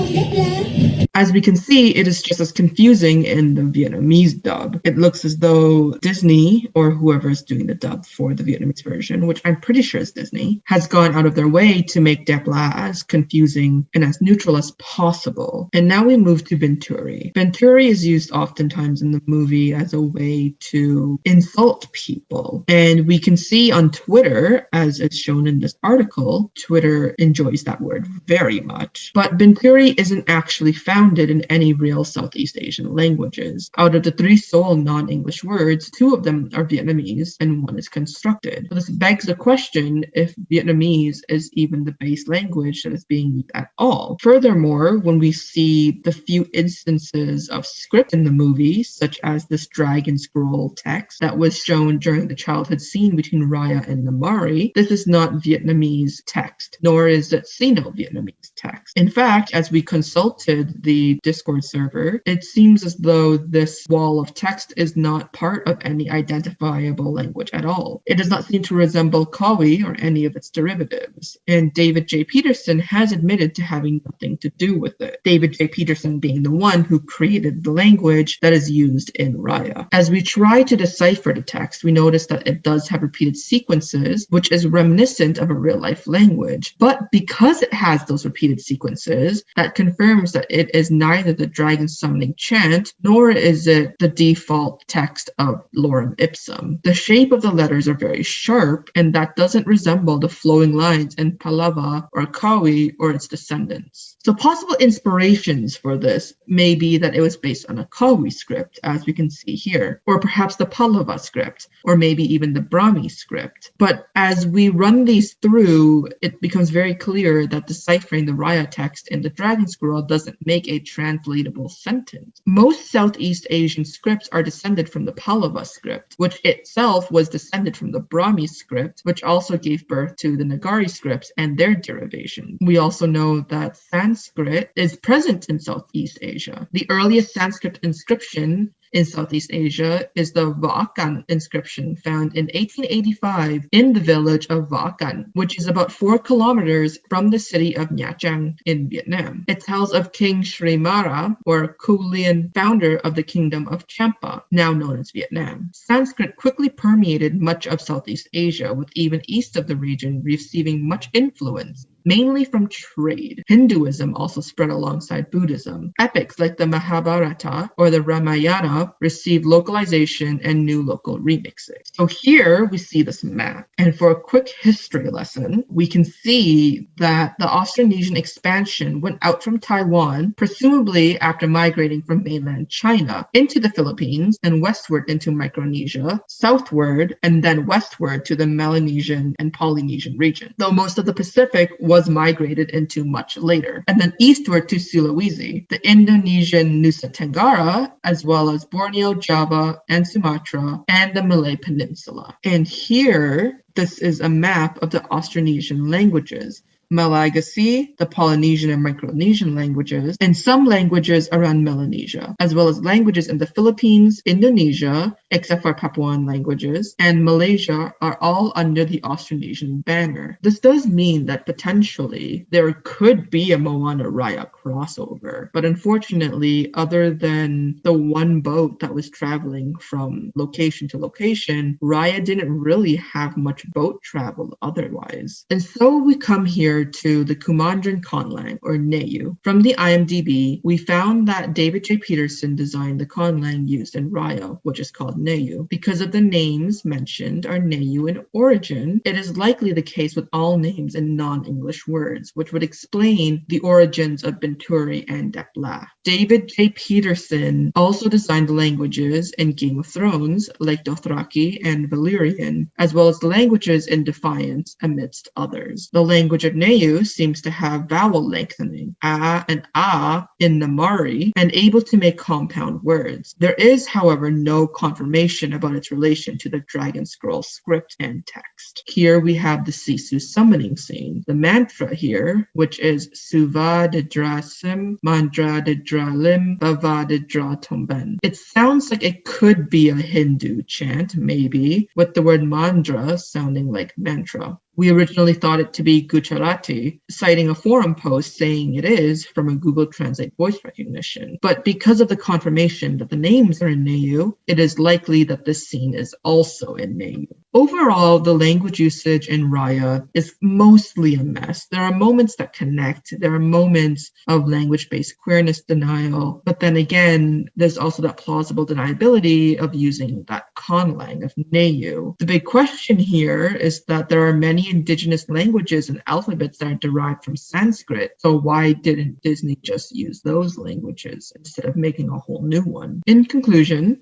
Dep La. As we can see, it is just as confusing in the Vietnamese dub. It looks as though Disney, or whoever is doing the dub for the Vietnamese version, which I'm pretty sure is Disney, has gone out of their way to make Dep La as confusing and as neutral as possible. And now we move to Venturi. Venturi is used oftentimes in the movie as a way to insult people. And we can see on Twitter, as is shown in this article, Twitter enjoys that word very much. But Venturi isn't actually founded in any real Southeast Asian languages. Out of the three sole non-English words, two of them are Vietnamese and one is constructed. So this begs the question if Vietnamese is even the base language that is being used at all. Furthermore, when we see the few instances of script in the movie, such as this dragon scroll text that was shown during the childhood scene between Raya and Namari, this is not Vietnamese text, nor is it Sino-Vietnamese text. In fact, as we consulted the Discord server, it seems as though this wall of text is not part of any identifiable language at all. It does not seem to resemble Kawi or any of its derivatives, and David J. Peterson has admitted to having nothing to do with it. David J. Peterson being the one who created the language that is used in Raya. As we try to decipher the text, we notice that it does have repeated sequences, which is reminiscent of a real-life language. But because it has those repeated sequences, that confirms that it is neither the dragon summoning chant, nor is it the default text of Lorem Ipsum. The shape of the letters are very sharp, and that doesn't resemble the flowing lines in Pallava or Kawi or its descendants. So possible inspirations for this may be that it was based on a Kawi script, as we can see here, or perhaps the Pallava script, or maybe even the Brahmi script. But as we run these through, it becomes very clear that deciphering the Raya text in the Dragon Scroll doesn't make a translatable sentence. Most Southeast Asian scripts are descended from the Pallava script, which itself was descended from the Brahmi script, which also gave birth to the Nagari scripts and their derivation. We also know that Sanskrit is present in Southeast Asia. The earliest Sanskrit inscription in Southeast Asia is the Vaakan inscription found in 1885 in the village of Vaakan, which is about 4 kilometers from the city of Nha Trang in Vietnam. It tells of King Sri Mara, or Kulian, founder of the kingdom of Champa, now known as Vietnam. Sanskrit quickly permeated much of Southeast Asia, with even east of the region receiving much influence, mainly from trade. Hinduism also spread alongside Buddhism. Epics like the Mahabharata or the Ramayana received localization and new local remixes. So here we see this map. And for a quick history lesson, we can see that the Austronesian expansion went out from Taiwan, presumably after migrating from mainland China into the Philippines and westward into Micronesia, southward, and then westward to the Melanesian and Polynesian region. Though most of the Pacific was migrated into much later. And then eastward to Sulawesi, the Indonesian Nusa Tenggara, as well as Borneo, Java, and Sumatra, and the Malay Peninsula. And here, this is a map of the Austronesian languages. Malagasy, the Polynesian and Micronesian languages, and some languages around Melanesia, as well as languages in the Philippines, Indonesia, except for Papuan languages, and Malaysia are all under the Austronesian banner. This does mean that potentially there could be a Moana Raya crossover, but unfortunately, other than the one boat that was traveling from location to location, Raya didn't really have much boat travel otherwise. And so we come here to the Kumandran conlang, or Neyu. From the IMDb, we found that David J. Peterson designed the conlang used in Raya, which is called Neyu. Because of the names mentioned are Neyu in origin, it is likely the case with all names in non-English words, which would explain the origins of Benturi and Depla. David J. Peterson also designed the languages in Game of Thrones, like Dothraki and Valyrian, as well as the languages in Defiance, amidst others. The language of Neyu seems to have vowel lengthening, a and a in Namari, and able to make compound words. There is, however, no confirmation about its relation to the Dragon Scroll script and text. Here we have the Sisu summoning scene. The mantra here, which is Suva de Drasim, Mandra de Dralim, Bava de Dra Tomben. It sounds like it could be a Hindu chant, maybe, with the word mandra sounding like mantra. We originally thought it to be Gujarati, citing a forum post saying it is from a Google Translate voice recognition. But because of the confirmation that the names are in Neyu, it is likely that this scene is also in Neyu. Overall, the language usage in Raya is mostly a mess. There are moments that connect. There are moments of language-based queerness denial. But then again, there's also that plausible deniability of using that conlang of Neyu. The big question here is that there are many indigenous languages and alphabets that are derived from Sanskrit. So why didn't Disney just use those languages instead of making a whole new one? In conclusion,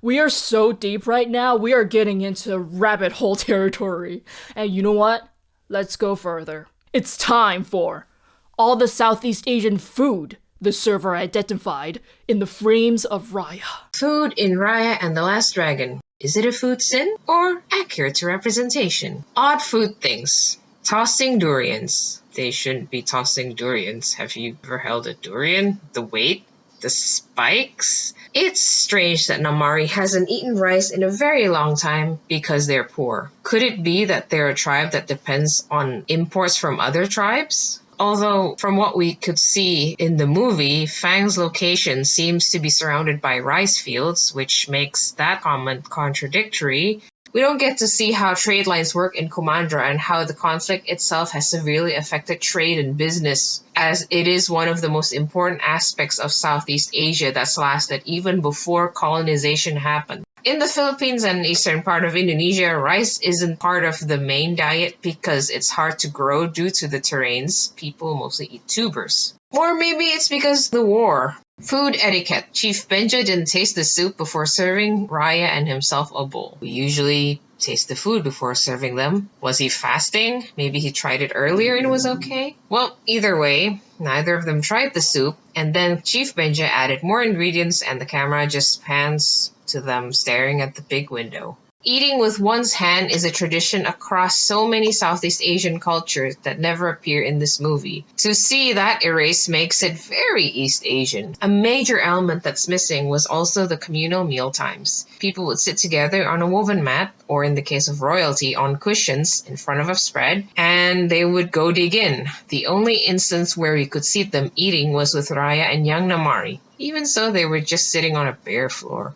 We are so deep right now, we are getting into rabbit hole territory. And you know what? Let's go further. It's time for all the Southeast Asian food the server identified in the frames of Raya. Food in Raya and the Last Dragon. Is it a food sin or accurate to representation? Odd food things. Tossing durians. They shouldn't be tossing durians. Have you ever held a durian? The weight? The spikes? It's strange that Namari hasn't eaten rice in a very long time because they're poor. Could it be that they're a tribe that depends on imports from other tribes? Although, from what we could see in the movie, Fang's location seems to be surrounded by rice fields, which makes that comment contradictory. We don't get to see how trade lines work in Kumandra and how the conflict itself has severely affected trade and business, as it is one of the most important aspects of Southeast Asia that's lasted even before colonization happened. In the Philippines and eastern part of Indonesia, rice isn't part of the main diet because it's hard to grow due to the terrains. People mostly eat tubers. Or maybe it's because of the war. Food etiquette. Chief Benja didn't taste the soup before serving Raya and himself a bowl. We usually taste the food before serving them. Was he fasting? Maybe he tried it earlier and it was okay? Well, either way, neither of them tried the soup, and then Chief Benja added more ingredients and the camera just pans to them staring at the big window. Eating with one's hand is a tradition across so many Southeast Asian cultures that never appear in this movie. To see that erased makes it very East Asian. A major element that's missing was also the communal meal times. People would sit together on a woven mat, or in the case of royalty, on cushions in front of a spread, and they would go dig in. The only instance where you could see them eating was with Raya and young Namari. Even so, they were just sitting on a bare floor.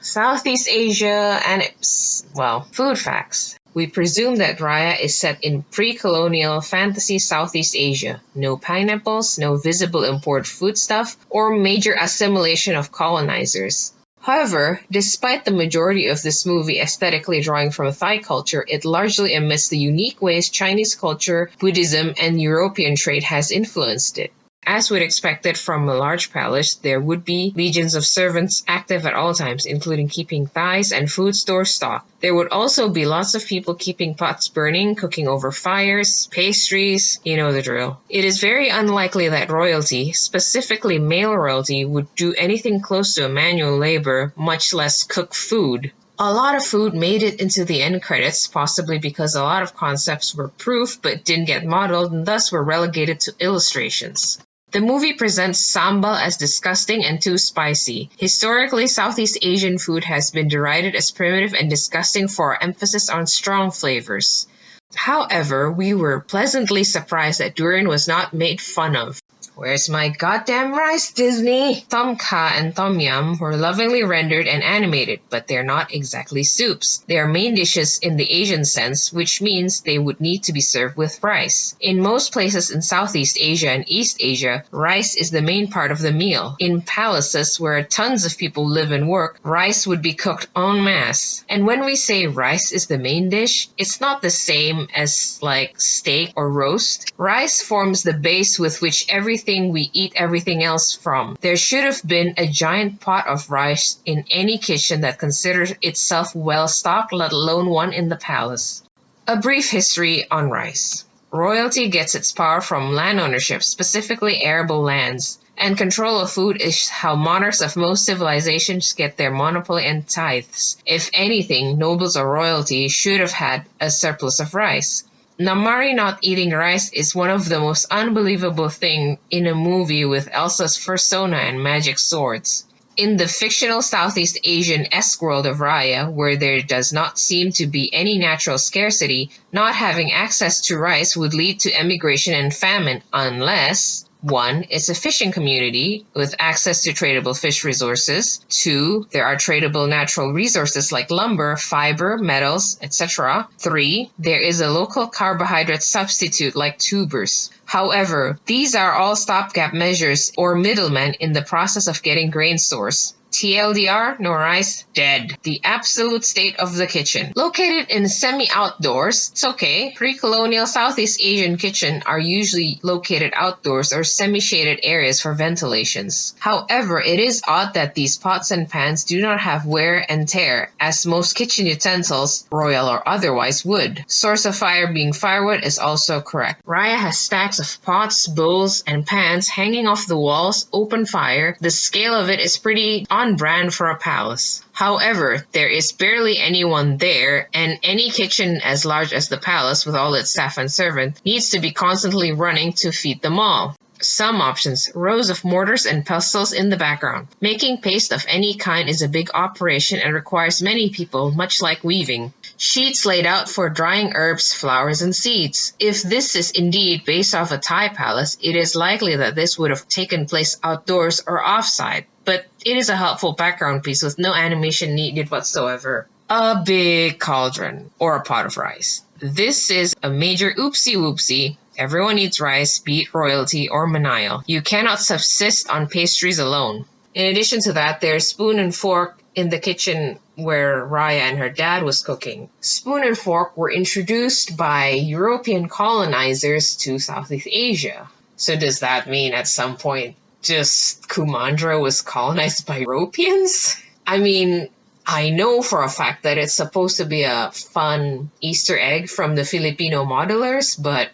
Southeast Asia and food facts. We presume that Raya is set in pre-colonial fantasy Southeast Asia. No pineapples, no visible imported foodstuff, or major assimilation of colonizers. However, despite the majority of this movie aesthetically drawing from Thai culture, it largely omits the unique ways Chinese culture, Buddhism, and European trade has influenced it. As we'd expected from a large palace, there would be legions of servants active at all times, including keeping thighs and food stores stocked. There would also be lots of people keeping pots burning, cooking over fires, pastries, you know the drill. It is very unlikely that royalty, specifically male royalty, would do anything close to manual labor, much less cook food. A lot of food made it into the end credits, possibly because a lot of concepts were proof but didn't get modeled and thus were relegated to illustrations. The movie presents sambal as disgusting and too spicy. Historically, Southeast Asian food has been derided as primitive and disgusting for our emphasis on strong flavors. However, we were pleasantly surprised that durian was not made fun of. Where's my goddamn rice, Disney? Tom Kha and Tom Yum were lovingly rendered and animated, but they're not exactly soups. They are main dishes in the Asian sense, which means they would need to be served with rice. In most places in Southeast Asia and East Asia, rice is the main part of the meal. In palaces where tons of people live and work, rice would be cooked en masse. And when we say rice is the main dish, it's not the same as like steak or roast. Rice forms the base with which everything we eat everything else from. There should have been a giant pot of rice in any kitchen that considers itself well stocked, let alone one in the palace. A brief history on rice. Royalty gets its power from land ownership, specifically arable lands, and control of food is how monarchs of most civilizations get their monopoly and tithes. If anything, nobles or royalty should have had a surplus of rice. Namaari not eating rice is one of the most unbelievable things in a movie with Elsa's persona and magic swords. In the fictional Southeast Asian-esque world of Raya, where there does not seem to be any natural scarcity, not having access to rice would lead to emigration and famine unless 1. It's a fishing community with access to tradable fish resources. 2. There are tradable natural resources like lumber, fiber, metals, etc. 3. There is a local carbohydrate substitute like tubers. However, these are all stopgap measures or middlemen in the process of getting grain stores. TLDR, no rice, dead. The absolute state of the kitchen. Located in semi-outdoors, it's okay. Pre-colonial Southeast Asian kitchen are usually located outdoors or semi-shaded areas for ventilations. However, it is odd that these pots and pans do not have wear and tear, as most kitchen utensils, royal or otherwise, would. Source of fire being firewood is also correct. Raya has stacks of pots, bowls, and pans hanging off the walls, open fire. The scale of it is pretty on brand for a palace. However, there is barely anyone there, and any kitchen as large as the palace with all its staff and servants needs to be constantly running to feed them all. Some options: rows of mortars and pestles in the background. Making paste of any kind is a big operation and requires many people, much like weaving. Sheets laid out for drying herbs, flowers, and seeds. If this is indeed based off a Thai palace, it is likely that this would have taken place outdoors or offsite, but it is a helpful background piece with no animation needed whatsoever. A big cauldron, or a pot of rice. This is a major oopsie-whoopsie. Everyone eats rice, be it royalty or manial. You cannot subsist on pastries alone. In addition to that, there's spoon and fork in the kitchen where Raya and her dad was cooking. Spoon and fork were introduced by European colonizers to Southeast Asia. So does that mean at some point just Kumandra was colonized by Europeans? I mean, I know for a fact that it's supposed to be a fun Easter egg from the Filipino modelers, but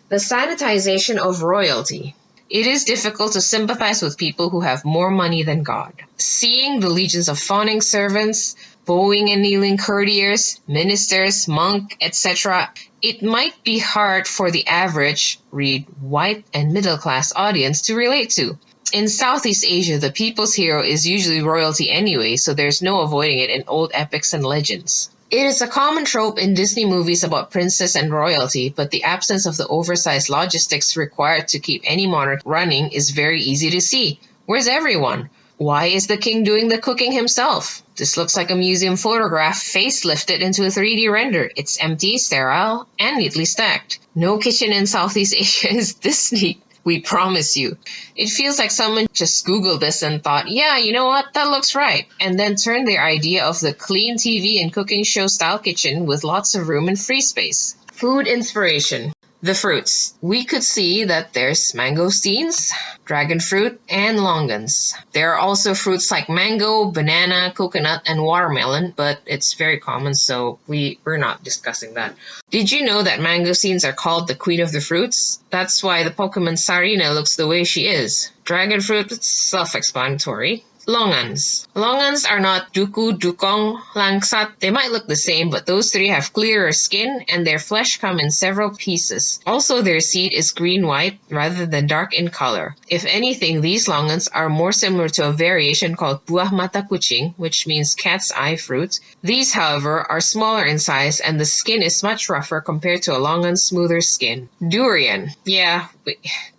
the sanitization of royalty. It is difficult to sympathize with people who have more money than God. Seeing the legions of fawning servants, bowing and kneeling courtiers, ministers, monk, etc., it might be hard for the average, read white and middle-class audience to relate to. In Southeast Asia, the people's hero is usually royalty anyway, so there's no avoiding it in old epics and legends. It is a common trope in Disney movies about princess and royalty, but the absence of the oversized logistics required to keep any monarch running is very easy to see. Where's everyone? Why is the king doing the cooking himself? This looks like a museum photograph facelifted into a 3D render. It's empty, sterile, and neatly stacked. No kitchen in Southeast Asia is this neat. We promise you. It feels like someone just Googled this and thought, yeah, you know what, that looks right. And then turned their idea of the clean TV and cooking show style kitchen with lots of room and free space. Food inspiration. The fruits. We could see that there's mangosteens, dragon fruit, and longans. There are also fruits like mango, banana, coconut, and watermelon, but it's very common, so we're not discussing that. Did you know that mangosteens are called the queen of the fruits? That's why the Pokemon Sarina looks the way she is. Dragon fruit, it's self-explanatory. Longans. Longans are not duku, dukong, langsat. They might look the same, but those three have clearer skin and their flesh come in several pieces. Also, their seed is green-white rather than dark in color. If anything, these longans are more similar to a variation called buah mata kucing, which means cat's eye fruit. These, however, are smaller in size and the skin is much rougher compared to a longan's smoother skin. Durian. Yeah,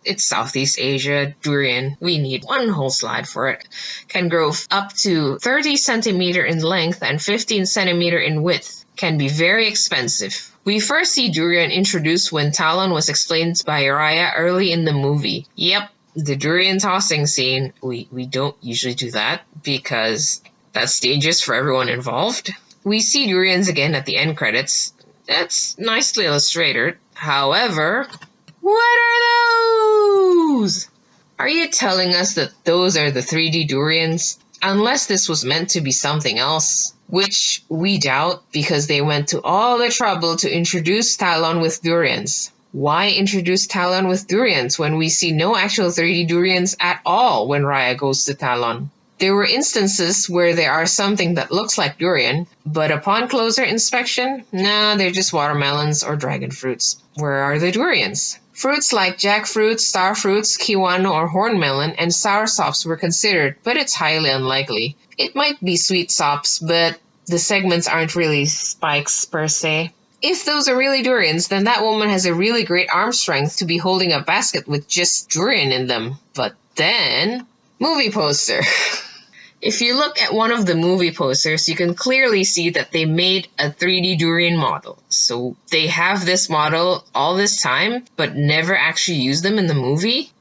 it's Southeast Asia. Durian. We need one whole slide for it. Can grow up to 30 centimeter in length and 15 centimeter in width. Can be very expensive. We first see durian introduced when Talon was explained by Raya early in the movie. Yep, the durian tossing scene. We don't usually do that because that's dangerous for everyone involved. We see durians again at the end credits. That's nicely illustrated. However, what are those? Are you telling us that those are the 3D durians? Unless this was meant to be something else, which we doubt because they went to all the trouble to introduce Talon with durians. Why introduce Talon with durians when we see no actual 3D durians at all when Raya goes to Talon? There were instances where there are something that looks like durian, but upon closer inspection, nah, they're just watermelons or dragon fruits. Where are the durians? Fruits like jackfruit, starfruits, kiwano or hornmelon, and soursops were considered, but it's highly unlikely. It might be sweet sops, but the segments aren't really spikes per se. If those are really durians, then that woman has a really great arm strength to be holding a basket with just durian in them. But then, movie poster. If you look at one of the movie posters, you can clearly see that they made a 3D durian model. So they have this model all this time, but never actually use them in the movie?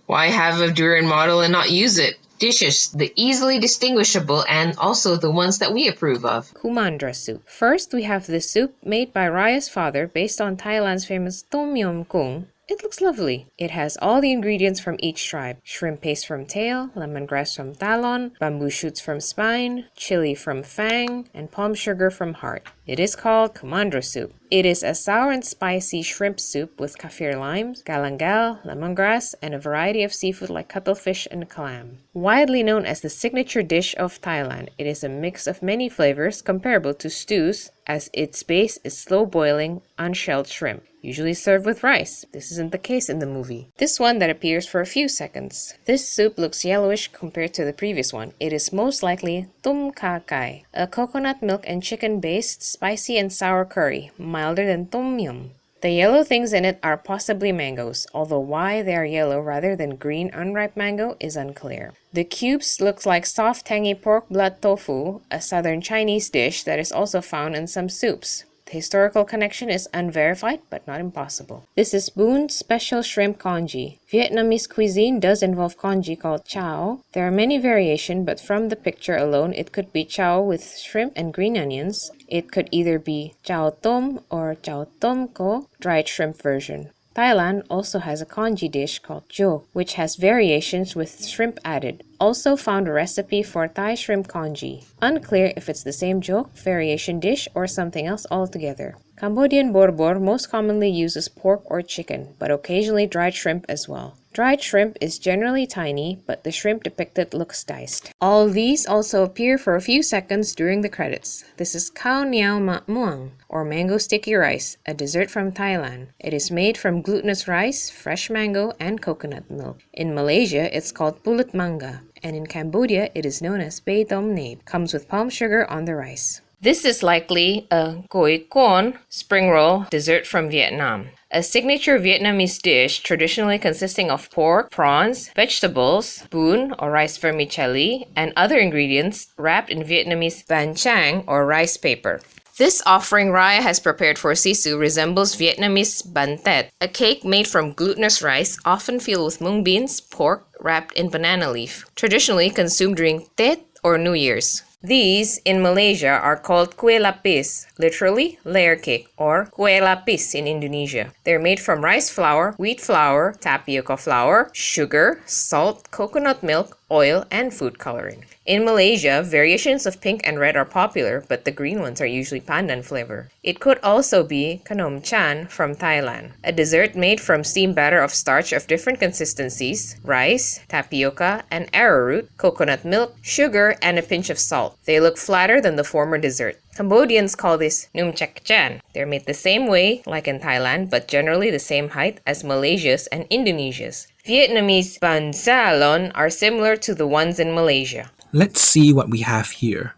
Why have a durian model and not use it? Dishes, the easily distinguishable and also the ones that we approve of. Kumandra soup. First, we have the soup made by Raya's father based on Thailand's famous Tom Yum Goong. It looks lovely. It has all the ingredients from each tribe. Shrimp paste from tail, lemongrass from talon, bamboo shoots from spine, chili from fang, and palm sugar from heart. It is called Kumandra soup. It is a sour and spicy shrimp soup with kaffir limes, galangal, lemongrass, and a variety of seafood like cuttlefish and clam. Widely known as the signature dish of Thailand, it is a mix of many flavors comparable to stews, as its base is slow-boiling, unshelled shrimp, usually served with rice. This isn't the case in the movie. This one that appears for a few seconds. This soup looks yellowish compared to the previous one. It is most likely tum ka kai, a coconut milk and chicken-based spicy and sour curry, milder than tom yum. The yellow things in it are possibly mangoes, although why they are yellow rather than green unripe mango is unclear. The cubes look like soft tangy pork blood tofu, a southern Chinese dish that is also found in some soups. The historical connection is unverified but not impossible. This is Boon's special shrimp congee. Vietnamese cuisine does involve congee called chao. There are many variations, but from the picture alone, it could be chao with shrimp and green onions. It could either be chao tom or chao tom ko, dried shrimp version. Thailand also has a congee dish called jo, which has variations with shrimp added. Also found a recipe for Thai shrimp congee. Unclear if it's the same jo, variation dish, or something else altogether. Cambodian borbor most commonly uses pork or chicken, but occasionally dried shrimp as well. Dried shrimp is generally tiny, but the shrimp depicted looks diced. All these also appear for a few seconds during the credits. This is Khao Niao Ma Muang, or mango sticky rice, a dessert from Thailand. It is made from glutinous rice, fresh mango, and coconut milk. In Malaysia, it's called pulut mangga, and in Cambodia, it is known as Bay Dom Nabe. Comes with palm sugar on the rice. This is likely a goi con, spring roll, dessert from Vietnam. A signature Vietnamese dish traditionally consisting of pork, prawns, vegetables, bún or rice vermicelli, and other ingredients wrapped in Vietnamese bánh chang or rice paper. This offering Raya has prepared for Sisu resembles Vietnamese bánh tét, a cake made from glutinous rice often filled with mung beans, pork, wrapped in banana leaf, traditionally consumed during Tết or New Year's. These, in Malaysia, are called kue lapis, literally layer cake, or kue lapis in Indonesia. They're made from rice flour, wheat flour, tapioca flour, sugar, salt, coconut milk, oil, and food coloring. In Malaysia, variations of pink and red are popular, but the green ones are usually pandan flavor. It could also be kanom chan from Thailand, a dessert made from steam batter of starch of different consistencies, rice, tapioca, and arrowroot, coconut milk, sugar, and a pinch of salt. They look flatter than the former dessert. Cambodians call this num chek chan. They're made the same way, like in Thailand, but generally the same height as Malaysia's and Indonesia's. Vietnamese ban salon are similar to the ones in Malaysia. Let's see what we have here.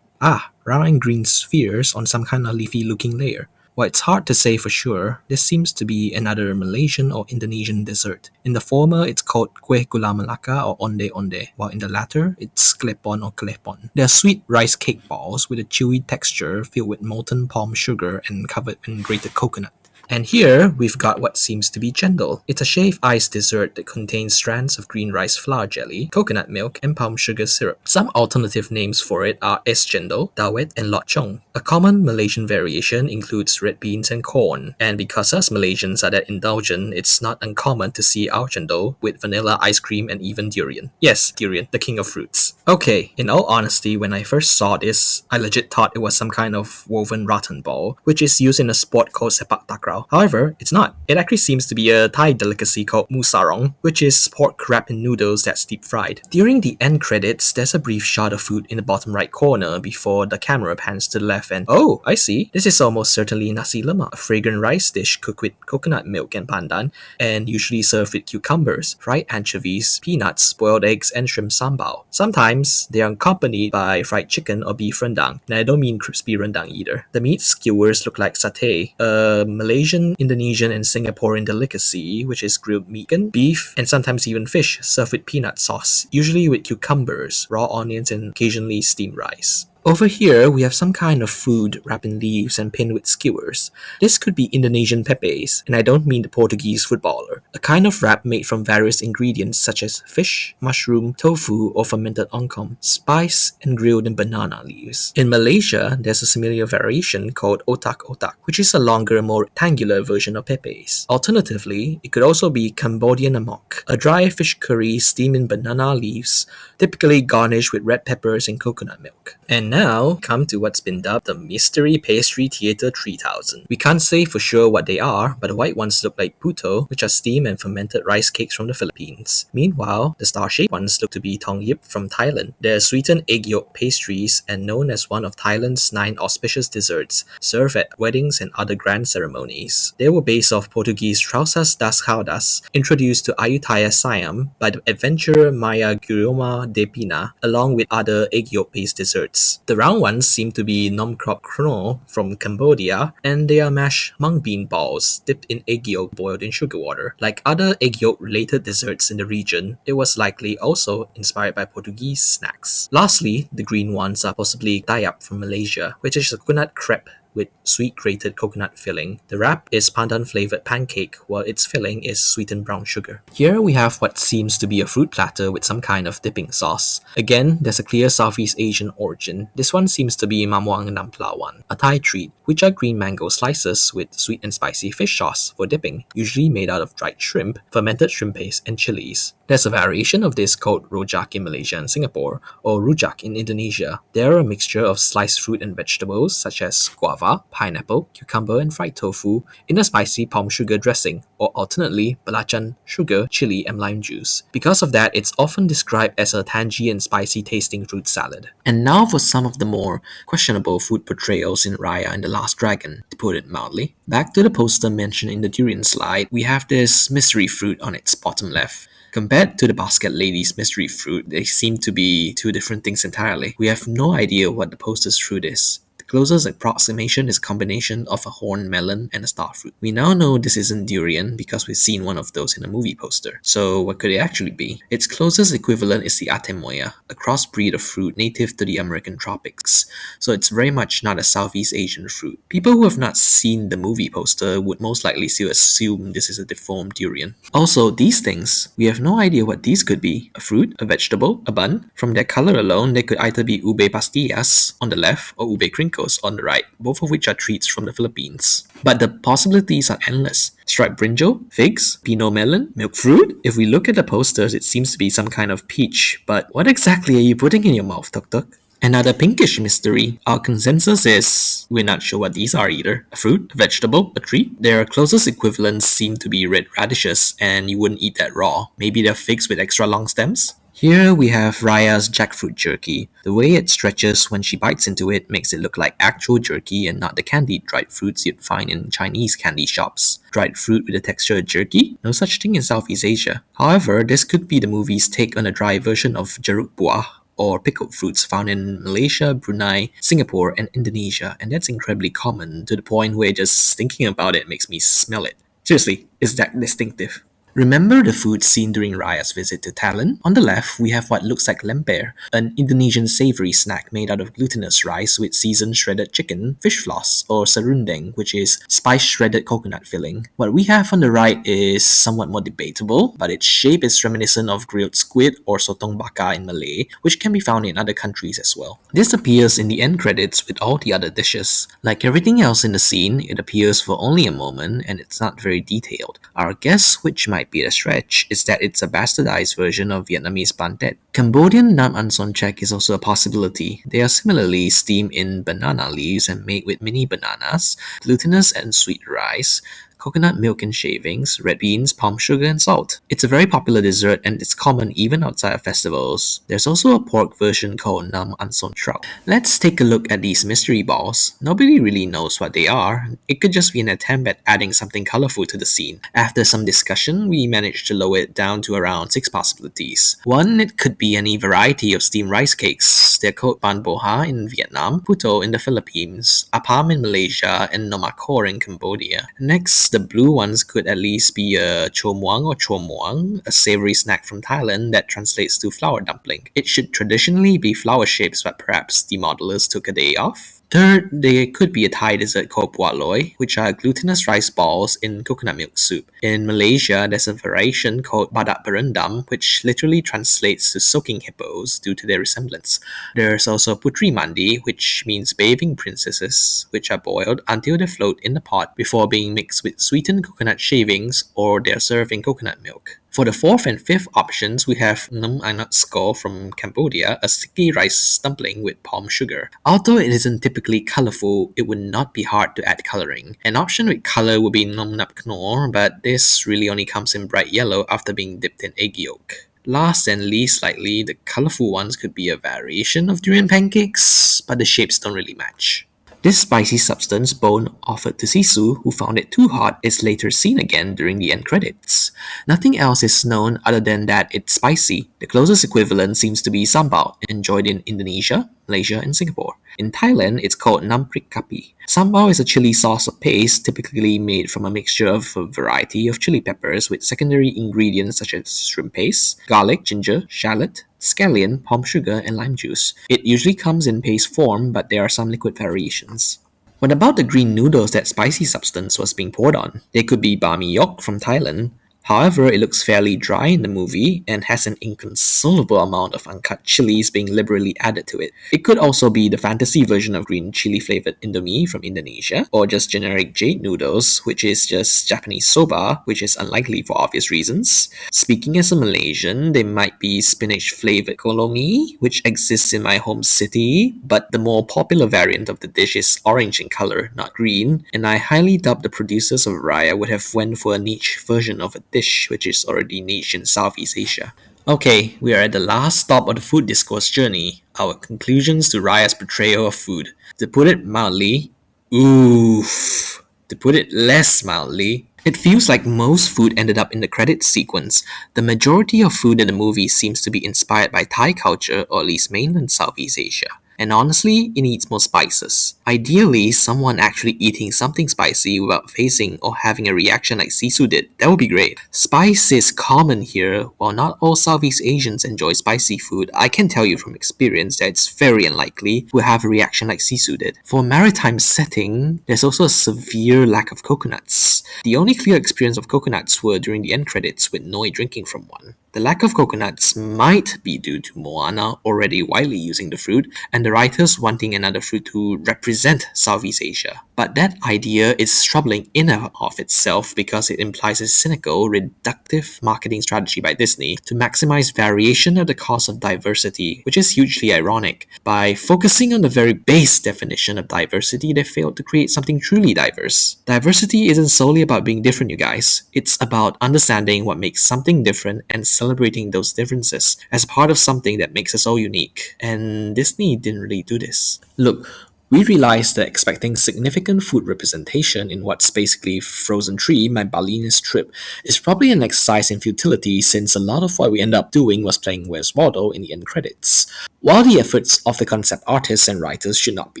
Round and green spheres on some kind of leafy looking layer. While it's hard to say for sure, this seems to be another Malaysian or Indonesian dessert. In the former, it's called kueh gula melaka or onde onde, while in the latter, it's klepon or klepon. They are sweet rice cake balls with a chewy texture filled with molten palm sugar and covered in grated coconut. And here, we've got what seems to be chendol. It's a shaved ice dessert that contains strands of green rice flour jelly, coconut milk, and palm sugar syrup. Some alternative names for it are es chendol, dawet, and lot chong. A common Malaysian variation includes red beans and corn. And because us Malaysians are that indulgent, it's not uncommon to see our chendol with vanilla ice cream and even durian. Yes, durian, the king of fruits. Okay, in all honesty, when I first saw this, I legit thought it was some kind of woven rattan ball, which is used in a sport called sepak takraw. However, it's not. It actually seems to be a Thai delicacy called mu sarong, which is pork wrapped in noodles that's deep fried. During the end credits, there's a brief shot of food in the bottom right corner before the camera pans to the left and oh, I see. This is almost certainly nasi lemak, a fragrant rice dish cooked with coconut milk and pandan, and usually served with cucumbers, fried anchovies, peanuts, boiled eggs, and shrimp sambal. Sometimes, they are accompanied by fried chicken or beef rendang, and I don't mean crispy rendang either. The meat skewers look like satay, a Malaysian, Indonesian, and Singaporean delicacy, which is grilled meat, beef, and sometimes even fish, served with peanut sauce, usually with cucumbers, raw onions, and occasionally steamed rice. Over here, we have some kind of food wrapped in leaves and pinned with skewers. This could be Indonesian pepes, and I don't mean the Portuguese footballer. A kind of wrap made from various ingredients such as fish, mushroom, tofu, or fermented ongkom, spice, and grilled in banana leaves. In Malaysia, there's a similar variation called otak-otak, which is a longer, more rectangular version of pepes. Alternatively, it could also be Cambodian amok, a dry fish curry steamed in banana leaves, typically garnished with red peppers and coconut milk. And now, come to what's been dubbed the Mystery Pastry Theater 3000. We can't say for sure what they are, but the white ones look like puto, which are steamed and fermented rice cakes from the Philippines. Meanwhile, the star-shaped ones look to be tong yip from Thailand. They're sweetened egg yolk pastries and known as one of Thailand's 9 auspicious desserts, served at weddings and other grand ceremonies. They were based off Portuguese Trausas das Caldas, introduced to Ayutthaya Siam by the adventurer Maya Guillaume de Pina, along with other egg yolk-based desserts. The round ones seem to be nom krop kno from Cambodia, and they are mashed mung bean balls dipped in egg yolk boiled in sugar water. Like other egg yolk related desserts in the region, it was likely also inspired by Portuguese snacks. Lastly, the green ones are possibly tayap from Malaysia, which is a coconut crepe with sweet grated coconut filling. The wrap is pandan flavored pancake, while its filling is sweetened brown sugar. Here we have what seems to be a fruit platter with some kind of dipping sauce. Again, there's a clear Southeast Asian origin. This one seems to be Mamuang Namplawan, a Thai treat, which are green mango slices with sweet and spicy fish sauce for dipping, usually made out of dried shrimp, fermented shrimp paste, and chilies. There's a variation of this called rojak in Malaysia and Singapore, or rujak in Indonesia. They're a mixture of sliced fruit and vegetables such as guava, pineapple, cucumber, and fried tofu in a spicy palm sugar dressing, or alternately belacan, sugar, chili, and lime juice. Because of that, it's often described as a tangy and spicy tasting fruit salad. And now for some of the more questionable food portrayals in Raya and the Last Dragon, to put it mildly. Back to the poster mentioned in the durian slide, we have this mystery fruit on its bottom left. Compared to the basket lady's mystery fruit, they seem to be two different things entirely. We have no idea what the poster's fruit is. The Closest approximation is a combination of a horned melon and a starfruit. We now know this isn't durian because we've seen one of those in a movie poster. So what could it actually be? Its closest equivalent is the atemoya, a crossbreed of fruit native to the American tropics. So it's very much not a Southeast Asian fruit. People who have not seen the movie poster would most likely still assume this is a deformed durian. Also, these things, we have no idea what these could be. A fruit, a vegetable, a bun. From their color alone, they could either be ube pastillas on the left or ube crinkles on the right, both of which are treats from the Philippines. But the possibilities are endless. Striped brinjal, figs, pinot melon, milk fruit? If we look at the posters, it seems to be some kind of peach. But what exactly are you putting in your mouth, Tuk Tuk? Another pinkish mystery. Our consensus is we're not sure what these are either. A fruit, a vegetable, a treat? Their closest equivalents seem to be red radishes, and you wouldn't eat that raw. Maybe they're figs with extra long stems? Here we have Raya's jackfruit jerky. The way it stretches when she bites into it makes it look like actual jerky and not the candied dried fruits you'd find in Chinese candy shops. Dried fruit with the texture of jerky? No such thing in Southeast Asia. However, this could be the movie's take on a dry version of jeruk buah, or pickled fruits found in Malaysia, Brunei, Singapore, and Indonesia, and that's incredibly common to the point where just thinking about it makes me smell it. Seriously, it's that distinctive. Remember the food seen during Raya's visit to Thailand? On the left, we have what looks like lemper, an Indonesian savory snack made out of glutinous rice with seasoned shredded chicken, fish floss, or serundeng, which is spiced shredded coconut filling. What we have on the right is somewhat more debatable, but its shape is reminiscent of grilled squid or sotong bakar in Malay, which can be found in other countries as well. This appears in the end credits with all the other dishes. Like everything else in the scene, it appears for only a moment and it's not very detailed. Our guess, which might be a stretch, is that it's a bastardized version of Vietnamese banh tét. Cambodian nam an son chek is also a possibility. They are similarly steamed in banana leaves and made with mini bananas, glutinous and sweet rice, coconut milk and shavings, red beans, palm sugar, and salt. It's a very popular dessert and it's common even outside of festivals. There's also a pork version called nam an son trao. Let's take a look at these mystery balls. Nobody really knows what they are. It could just be an attempt at adding something colorful to the scene. After some discussion, we managed to lower it down to around 6 possibilities. 1, it could be any variety of steamed rice cakes. They're called ban boha in Vietnam, puto in the Philippines, apam in Malaysia, and nomakor in Cambodia. Next, the blue ones could at least be a cho muang or cho muang, a savory snack from Thailand that translates to flour dumpling. It should traditionally be flower shapes, but perhaps the modelers took a day off. Third, there could be a Thai dessert called puat loy, which are glutinous rice balls in coconut milk soup. In Malaysia, there's a variation called badak berendam, which literally translates to soaking hippos due to their resemblance. There's also putri mandi, which means bathing princesses, which are boiled until they float in the pot before being mixed with sweetened coconut shavings, or they're served in coconut milk. For the 4th and 5th options, we have Num Anat Skor from Cambodia, a sticky rice dumpling with palm sugar. Although it isn't typically colorful, it would not be hard to add coloring. An option with color would be Num Nap Knor, but this really only comes in bright yellow after being dipped in egg yolk. Last and least likely, the colorful ones could be a variation of durian pancakes, but the shapes don't really match. This spicy substance Bone offered to Sisu, who found it too hot, is later seen again during the end credits. Nothing else is known other than that it's spicy. The closest equivalent seems to be sambal, enjoyed in Indonesia, Malaysia, and Singapore. In Thailand, it's called namprik kapi. Sambal is a chili sauce or paste typically made from a mixture of a variety of chili peppers with secondary ingredients such as shrimp paste, garlic, ginger, shallot, scallion, palm sugar, and lime juice. It usually comes in paste form, but there are some liquid variations. What about the green noodles that spicy substance was being poured on? They could be bami yok from Thailand. However, it looks fairly dry in the movie and has an inconsolable amount of uncut chilies being liberally added to it. It could also be the fantasy version of green chili flavored indomie from Indonesia, or just generic jade noodles, which is just Japanese soba, which is unlikely for obvious reasons. Speaking as a Malaysian, they might be spinach flavored kolomi, which exists in my home city, but the more popular variant of the dish is orange in color, not green, and I highly doubt the producers of Raya would have went for a niche version of a dish which is already niche in Southeast Asia. Okay, we are at the last stop of the food discourse journey, our conclusions to Raya's portrayal of food. To put it mildly, oof. To put it less mildly, it feels like most food ended up in the credits sequence. The majority of food in the movie seems to be inspired by Thai culture, or at least mainland Southeast Asia. And honestly, it needs more spices. Ideally, someone actually eating something spicy without facing or having a reaction like Sisu did. That would be great. Spice is common here. While not all Southeast Asians enjoy spicy food, I can tell you from experience that it's very unlikely we'll have a reaction like Sisu did. For a maritime setting, there's also a severe lack of coconuts. The only clear experience of coconuts were during the end credits with Noi drinking from one. The lack of coconuts might be due to Moana already widely using the fruit, and the writers wanting another fruit to represent Southeast Asia. But that idea is troubling in and of itself because it implies a cynical, reductive marketing strategy by Disney to maximize variation at the cost of diversity, which is hugely ironic. By focusing on the very base definition of diversity, they failed to create something truly diverse. Diversity isn't solely about being different, you guys. It's about understanding what makes something different and celebrating those differences as part of something that makes us all unique. And Disney didn't really do this. Look, we realized that expecting significant food representation in what's basically Frozen 3, my Balinese trip, is probably an exercise in futility since a lot of what we ended up doing was playing Where's Waldo in the end credits. While the efforts of the concept artists and writers should not be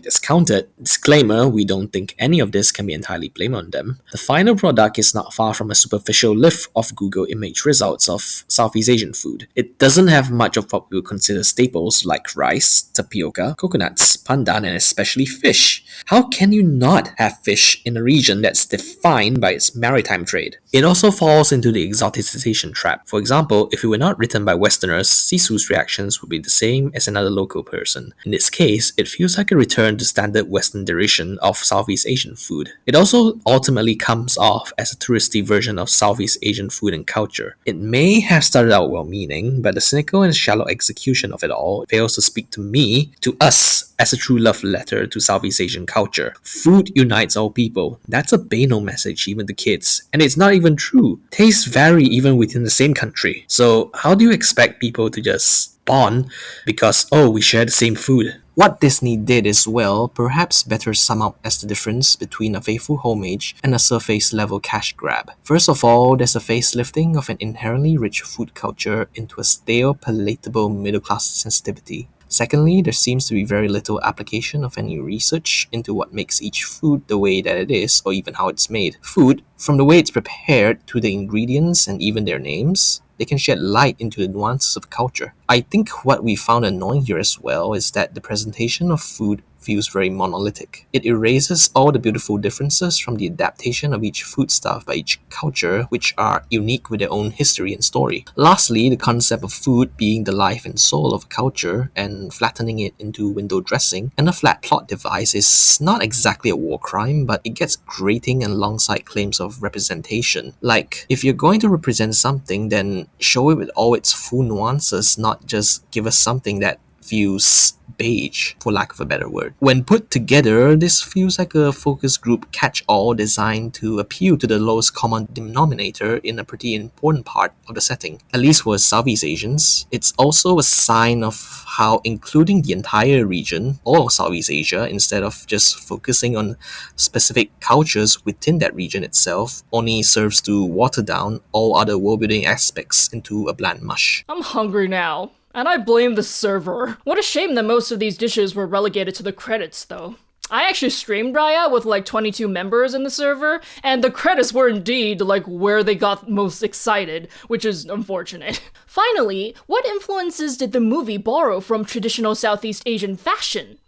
discounted, disclaimer, we don't think any of this can be entirely blamed on them, the final product is not far from a superficial lift of Google image results of Southeast Asian food. It doesn't have much of what we would consider staples like rice, tapioca, coconuts, pandan, and especially fish. How can you not have fish in a region that's defined by its maritime trade? It also falls into the exoticization trap. For example, if it were not written by Westerners, Sisu's reactions would be the same as another local person. In this case, it feels like a return to standard Western derision of Southeast Asian food. It also ultimately comes off as a touristy version of Southeast Asian food and culture. It may have started out well-meaning, but the cynical and shallow execution of it all fails to speak to me, to us, as a true love letter to Southeast Asian culture. Food unites all people. That's a banal message even to kids. And it's not even true. Tastes vary even within the same country. So how do you expect people to just bond because, oh, we share the same food? What Disney did is, well, perhaps better sum up as the difference between a faithful homage and a surface-level cash grab. First of all, there's a facelifting of an inherently rich food culture into a stale, palatable middle-class sensitivity. Secondly, there seems to be very little application of any research into what makes each food the way that it is, or even how it's made. Food, from the way it's prepared to the ingredients and even their names, they can shed light into the nuances of culture. I think what we found annoying here as well is that the presentation of food feels very monolithic. It erases all the beautiful differences from the adaptation of each foodstuff by each culture, which are unique with their own history and story. Lastly, the concept of food being the life and soul of a culture and flattening it into window dressing and a flat plot device is not exactly a war crime, but it gets grating alongside claims of representation. Like, if you're going to represent something, then show it with all its full nuances, not just give us something that feels beige, for lack of a better word. When put together, this feels like a focus group catch-all designed to appeal to the lowest common denominator in a pretty important part of the setting. At least for Southeast Asians, it's also a sign of how including the entire region, all of Southeast Asia, instead of just focusing on specific cultures within that region itself, only serves to water down all other world-building aspects into a bland mush. I'm hungry now. And I blame the server. What a shame that most of these dishes were relegated to the credits, though. I actually streamed Raya with like 22 members in the server, and the credits were indeed like where they got most excited, which is unfortunate. Finally, what influences did the movie borrow from traditional Southeast Asian fashion?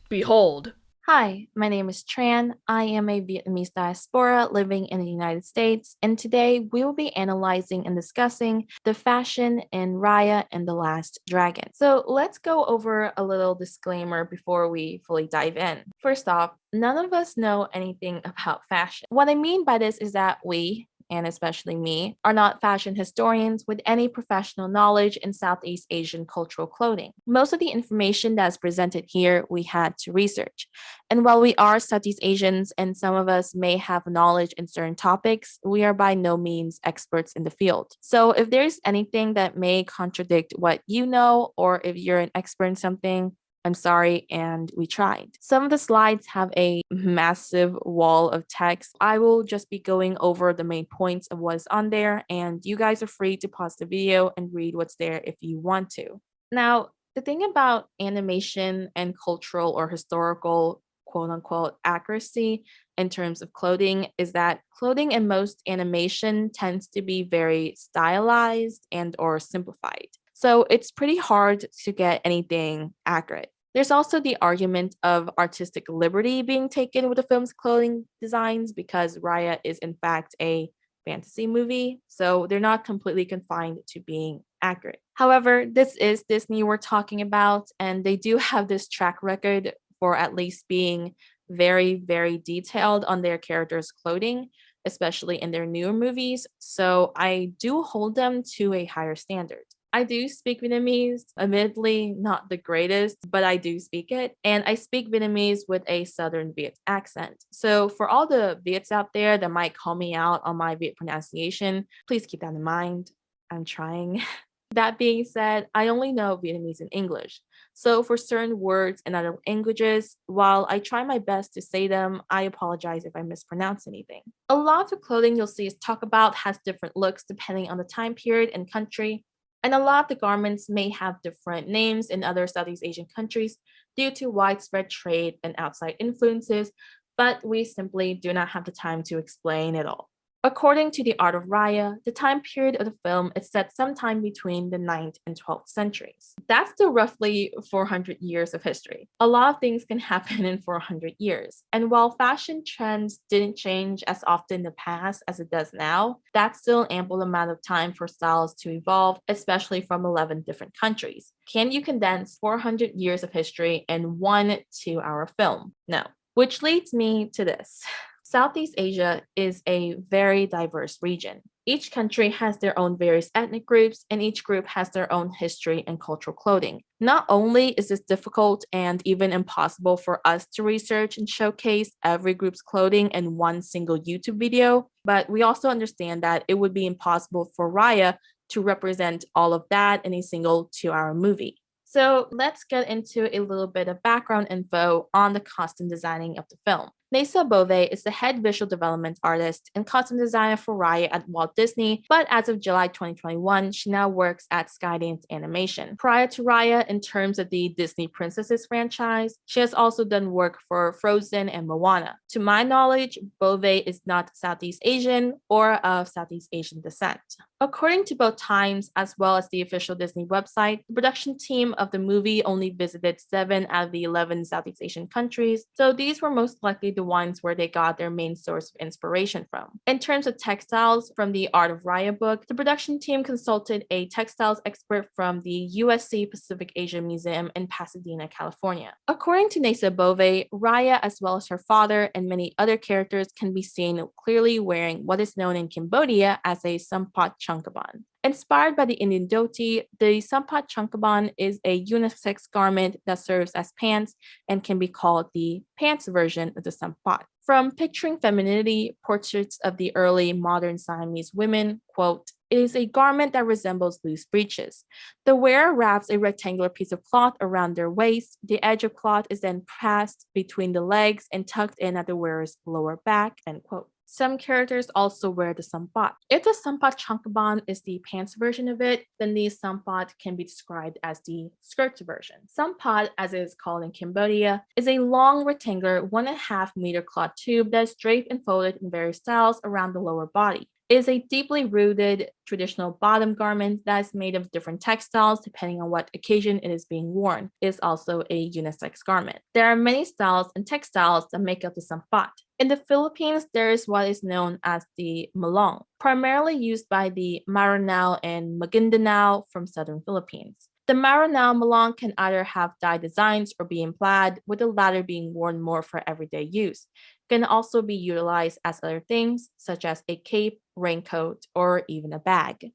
Behold. Hi, my name is Tran. I am a Vietnamese diaspora living in the United States, and today we will be analyzing and discussing the fashion in Raya and the Last Dragon. So let's go over a little disclaimer before we fully dive in. First off, none of us know anything about fashion. What I mean by this is that we, and especially me, are not fashion historians with any professional knowledge in Southeast Asian cultural clothing. Most of the information that's presented here we had to research. And while we are Southeast Asians and some of us may have knowledge in certain topics, we are by no means experts in the field. So if there's anything that may contradict what you know, or if you're an expert in something, I'm sorry, and we tried. Some of the slides have a massive wall of text. I will just be going over the main points of what's on there, and you guys are free to pause the video and read what's there if you want to. Now, The thing about animation and cultural or historical quote unquote accuracy in terms of clothing is that clothing in most animation tends to be very stylized and or simplified. So it's pretty hard to get anything accurate. There's also the argument of artistic liberty being taken with the film's clothing designs because Raya is in fact a fantasy movie, so they're not completely confined to being accurate. However, this is Disney we're talking about, and they do have this track record for at least being very, very detailed on their characters' clothing, especially in their newer movies. So I do hold them to a higher standard. I do speak Vietnamese, admittedly not the greatest, but I do speak it. And I speak Vietnamese with a Southern Viet accent. So for all the Viets out there that might call me out on my Viet pronunciation, please keep that in mind. I'm trying. That being said, I only know Vietnamese and English. So for certain words in other languages, while I try my best to say them, I apologize if I mispronounce anything. A lot of the clothing you'll see us talk about has different looks depending on the time period and country. And a lot of the garments may have different names in other Southeast Asian countries due to widespread trade and outside influences, but we simply do not have the time to explain it all. According to The Art of Raya, the time period of the film is set sometime between the 9th and 12th centuries. That's still roughly 400 years of history. A lot of things can happen in 400 years. And while fashion trends didn't change as often in the past as it does now, that's still an ample amount of time for styles to evolve, especially from 11 different countries. Can you condense 400 years of history in one 2-hour film? No. Which leads me to this. Southeast Asia is a very diverse region. Each country has their own various ethnic groups, and each group has their own history and cultural clothing. Not only is this difficult and even impossible for us to research and showcase every group's clothing in one single YouTube video, but we also understand that it would be impossible for Raya to represent all of that in a single 2-hour movie. So let's get into a little bit of background info on the costume designing of the film. Nessa Bove is the head visual development artist and costume designer for Raya at Walt Disney, but as of July 2021, she now works at Skydance Animation. Prior to Raya, in terms of the Disney Princesses franchise, she has also done work for Frozen and Moana. To my knowledge, Bove is not Southeast Asian or of Southeast Asian descent. According to both Times as well as the official Disney website, the production team of the movie only visited 7 out of the 11 Southeast Asian countries, so these were most likely the ones where they got their main source of inspiration from. In terms of textiles, from the Art of Raya book, the production team consulted a textiles expert from the USC Pacific Asia Museum in Pasadena, California. According to Nessa Bove, Raya, as well as her father and many other characters, can be seen clearly wearing what is known in Cambodia as a Sampat Changkaban. Inspired by the Indian dhoti, the Sampat Changkaban is a unisex garment that serves as pants and can be called the pants version of the Sampat. From picturing femininity, portraits of the early modern Siamese women, quote, "It is a garment that resembles loose breeches. The wearer wraps a rectangular piece of cloth around their waist. The edge of cloth is then passed between the legs and tucked in at the wearer's lower back," end quote. Some characters also wear the sampat. If the sampat changkaban is the pants version of it, then the sampat can be described as the skirt version. Sampat, as it is called in Cambodia, is a long rectangular 1.5 meter cloth tube that is draped and folded in various styles around the lower body. It is a deeply rooted traditional bottom garment that is made of different textiles depending on what occasion it is being worn. It is also a unisex garment. There are many styles and textiles that make up the sampat. In the Philippines, there is what is known as the malong, primarily used by the Maranao and Maguindanao from southern Philippines. The Maranao malong can either have dye designs or be in plaid, with the latter being worn more for everyday use. It can also be utilized as other things, such as a cape, raincoat, or even a bag.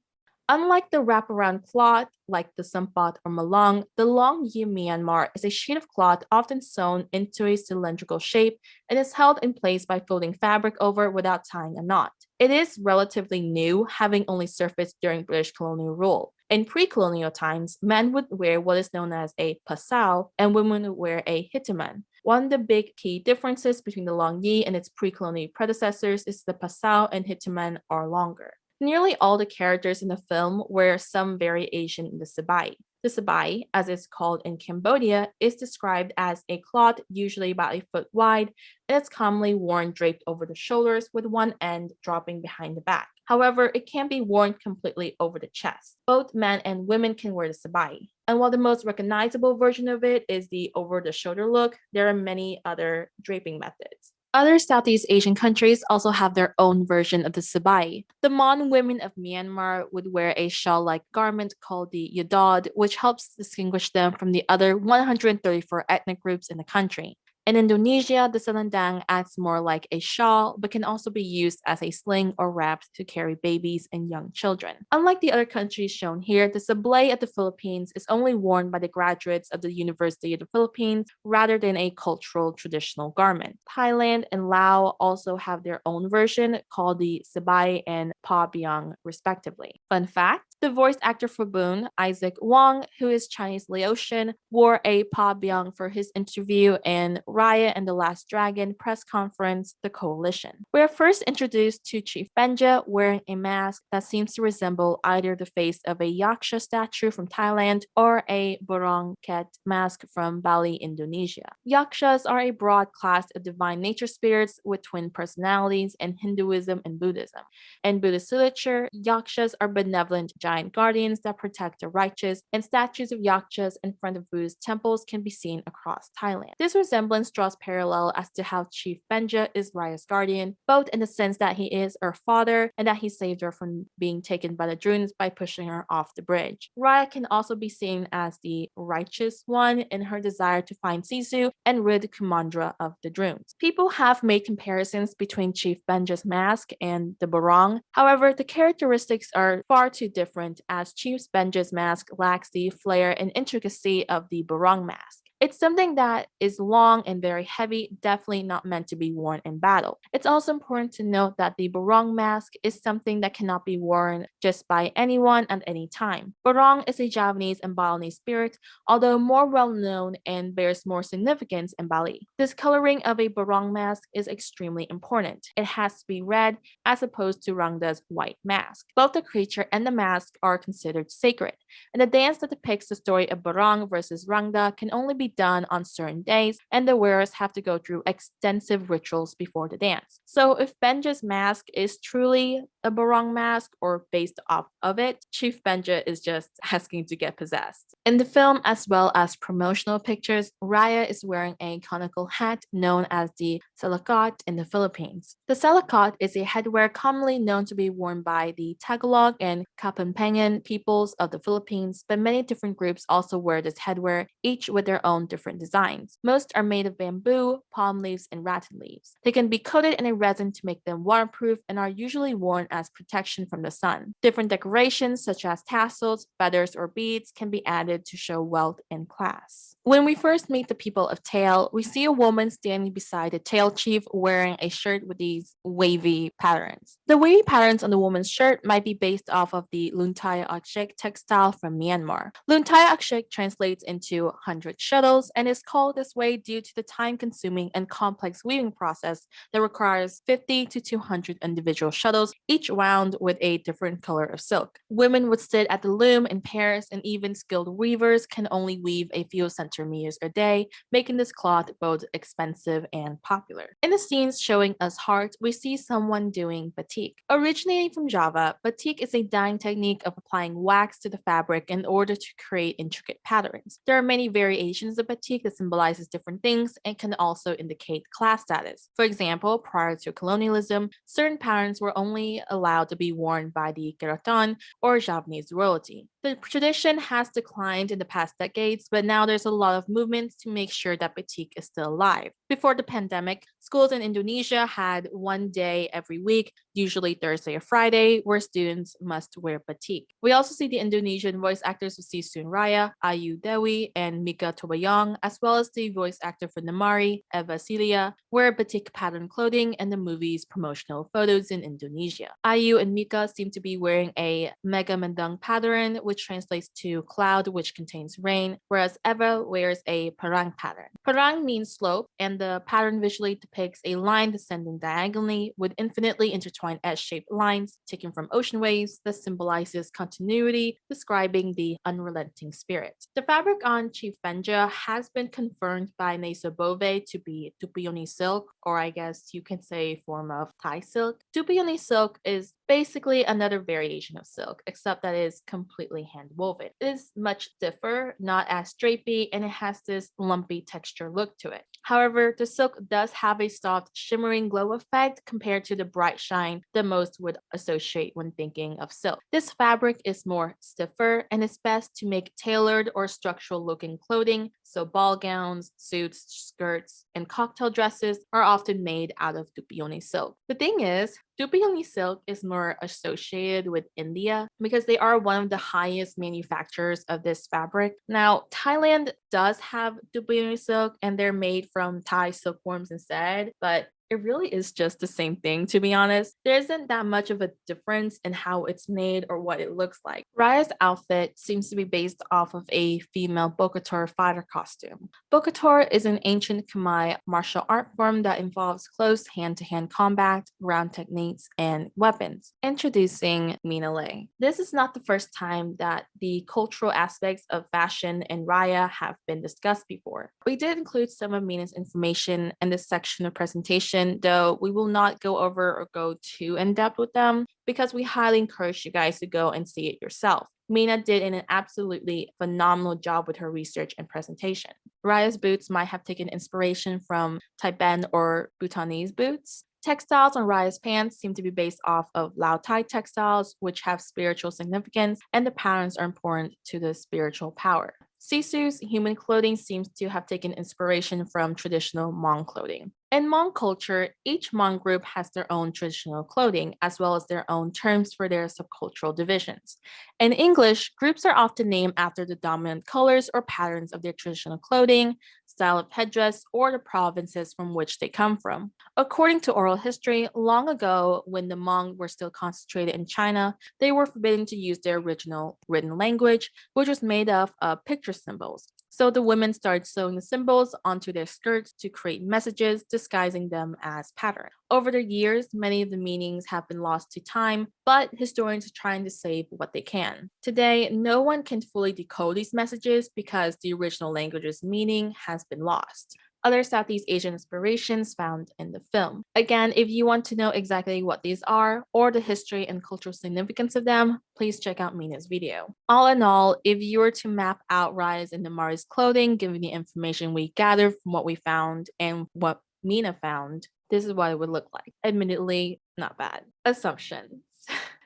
Unlike the wraparound cloth, like the sampat or malong, the long yu Myanmar is a sheet of cloth often sewn into a cylindrical shape and is held in place by folding fabric over without tying a knot. It is relatively new, having only surfaced during British colonial rule. In pre-colonial times, men would wear what is known as a pasao and women would wear a hitiman. One of the big key differences between the long yi and its pre-colonial predecessors is the pasao and hitiman are longer. Nearly all the characters in the film wear some variation in the sabai. The sabai, as it's called in Cambodia, is described as a cloth usually about a foot wide, and it's commonly worn draped over the shoulders with one end dropping behind the back. However, it can be worn completely over the chest. Both men and women can wear the sabai. And while the most recognizable version of it is the over-the-shoulder look, there are many other draping methods. Other Southeast Asian countries also have their own version of the sabai. The Mon women of Myanmar would wear a shawl-like garment called the yodod, which helps distinguish them from the other 134 ethnic groups in the country. In Indonesia, the selendang acts more like a shawl, but can also be used as a sling or wrapped to carry babies and young children. Unlike the other countries shown here, the sablay of the Philippines is only worn by the graduates of the University of the Philippines rather than a cultural traditional garment. Thailand and Laos also have their own version called the sabai and pa biang, respectively. Fun fact, the voice actor for Boone, Isaac Wong, who is Chinese Laotian, wore a pa biang for his interview in Raya and the Last Dragon press conference, The Coalition. We are first introduced to Chief Benja wearing a mask that seems to resemble either the face of a Yaksha statue from Thailand or a Borong Ket mask from Bali, Indonesia. Yakshas are a broad class of divine nature spirits with twin personalities in Hinduism and Buddhism. In Buddhist literature, Yakshas are benevolent giant guardians that protect the righteous, and statues of Yakshas in front of Buddhist temples can be seen across Thailand. This resemblance draws parallel as to how Chief Benja is Raya's guardian, both in the sense that he is her father and that he saved her from being taken by the drones by pushing her off the bridge. Raya can also be seen as the righteous one in her desire to find Sisu and rid Kumandra of the drones. People have made comparisons between Chief Benja's mask and the Borong. However, the characteristics are far too different, as Chief Benja's mask lacks the flair and intricacy of the Borong mask. It's something that is long and very heavy, definitely not meant to be worn in battle. It's also important to note that the Borong mask is something that cannot be worn just by anyone at any time. Borong is a Javanese and Balinese spirit, although more well known and bears more significance in Bali. This coloring of a Borong mask is extremely important. It has to be red as opposed to Rangda's white mask. Both the creature and the mask are considered sacred, and the dance that depicts the story of Borong versus Rangda can only be done on certain days, and the wearers have to go through extensive rituals before the dance. So if Benja's mask is truly a Borong mask or based off of it, Chief Benja is just asking to get possessed. In the film, as well as promotional pictures, Raya is wearing a conical hat known as the salakot in the Philippines. The salakot is a headwear commonly known to be worn by the Tagalog and Kapampangan peoples of the Philippines, but many different groups also wear this headwear, each with their own different designs. Most are made of bamboo, palm leaves, and rattan leaves. They can be coated in a resin to make them waterproof and are usually worn as protection from the sun. Different decorations such as tassels, feathers, or beads can be added to show wealth and class. When we first meet the people of Tail, we see a woman standing beside the Tail chief wearing a shirt with these wavy patterns. The wavy patterns on the woman's shirt might be based off of the Luntaya Akshik textile from Myanmar. Luntaya Akshik translates into 100 shuttles and is called this way due to the time-consuming and complex weaving process that requires 50 to 200 individual shuttles, each wound with a different color of silk. Women would sit at the loom in pairs, and even skilled weavers can only weave a few centimeters a day, making this cloth both expensive and popular. In the scenes showing us heart, we see someone doing batik. Originating from Java, batik is a dyeing technique of applying wax to the fabric in order to create intricate patterns. There are many variations of batik that symbolizes different things and can also indicate class status. For example, prior to colonialism, certain patterns were only allowed to be worn by the Keraton or Javanese royalty. The tradition has declined in the past decades, but now there's a lot of movements to make sure that batik is still alive. Before the pandemic, schools in Indonesia had one day every week, usually Thursday or Friday, where students must wear batik. We also see the Indonesian voice actors of Sisu and Raya, Ayu Dewi and Mika Tobayong, as well as the voice actor for Namari, Eva Celia, wear batik pattern clothing in the movie's promotional photos in Indonesia. Ayu and Mika seem to be wearing a Mega Mendang pattern, which translates to cloud which contains rain, whereas Eva wears a parang pattern. Parang means slope, and the pattern visually depicts a line descending diagonally with infinitely intertwined intertwined S-shaped lines taken from ocean waves that symbolizes continuity, describing the unrelenting spirit. The fabric on Chief Benja has been confirmed by Nasobove to be Tupioni silk, or I guess you can say a form of Thai silk. Tupioni silk is basically another variation of silk, except that it is completely hand woven. It is much stiffer, not as drapey, and it has this lumpy texture look to it. However, the silk does have a soft, shimmering glow effect compared to the bright shine that most would associate when thinking of silk. This fabric is more stiffer and is best to make tailored or structural looking clothing, so ball gowns, suits, skirts, and cocktail dresses are often made out of Tupioni silk. The thing is, Tupioni silk is more associated with India because they are one of the highest manufacturers of this fabric. Now, Thailand does have Tupioni silk and they're made from Thai silkworms instead, but it really is just the same thing, to be honest. There isn't that much of a difference in how it's made or what it looks like. Raya's outfit seems to be based off of a female Bokator fighter costume. Bokator is an ancient Khmer martial art form that involves close hand-to-hand combat, ground techniques, and weapons. Introducing Mina Lei. This is not the first time that the cultural aspects of fashion in Raya have been discussed before. We did include some of Mina's information in this section of presentation, though we will not go over or go too in-depth with them because we highly encourage you guys to go and see it yourself. Mina did an absolutely phenomenal job with her research and presentation. Raya's boots might have taken inspiration from Taiban or Bhutanese boots. Textiles on Raya's pants seem to be based off of Lao Thai textiles, which have spiritual significance, and the patterns are important to the spiritual power. Sisu's human clothing seems to have taken inspiration from traditional Hmong clothing. In Hmong culture, each Hmong group has their own traditional clothing, as well as their own terms for their subcultural divisions. In English, groups are often named after the dominant colors or patterns of their traditional clothing, style of headdress, or the provinces from which they come from. According to oral history, long ago, when the Hmong were still concentrated in China, they were forbidden to use their original written language, which was made up of picture symbols. So the women started sewing the symbols onto their skirts to create messages, disguising them as patterns. Over the years, many of the meanings have been lost to time, but historians are trying to save what they can. Today, no one can fully decode these messages because the original language's meaning has been lost. Other Southeast Asian inspirations found in the film. Again, if you want to know exactly what these are or the history and cultural significance of them, please check out Mina's video. All in all, if you were to map out Raya's and Namari's clothing, given the information we gathered from what we found and what Mina found, this is what it would look like. Admittedly, not bad. Assumptions.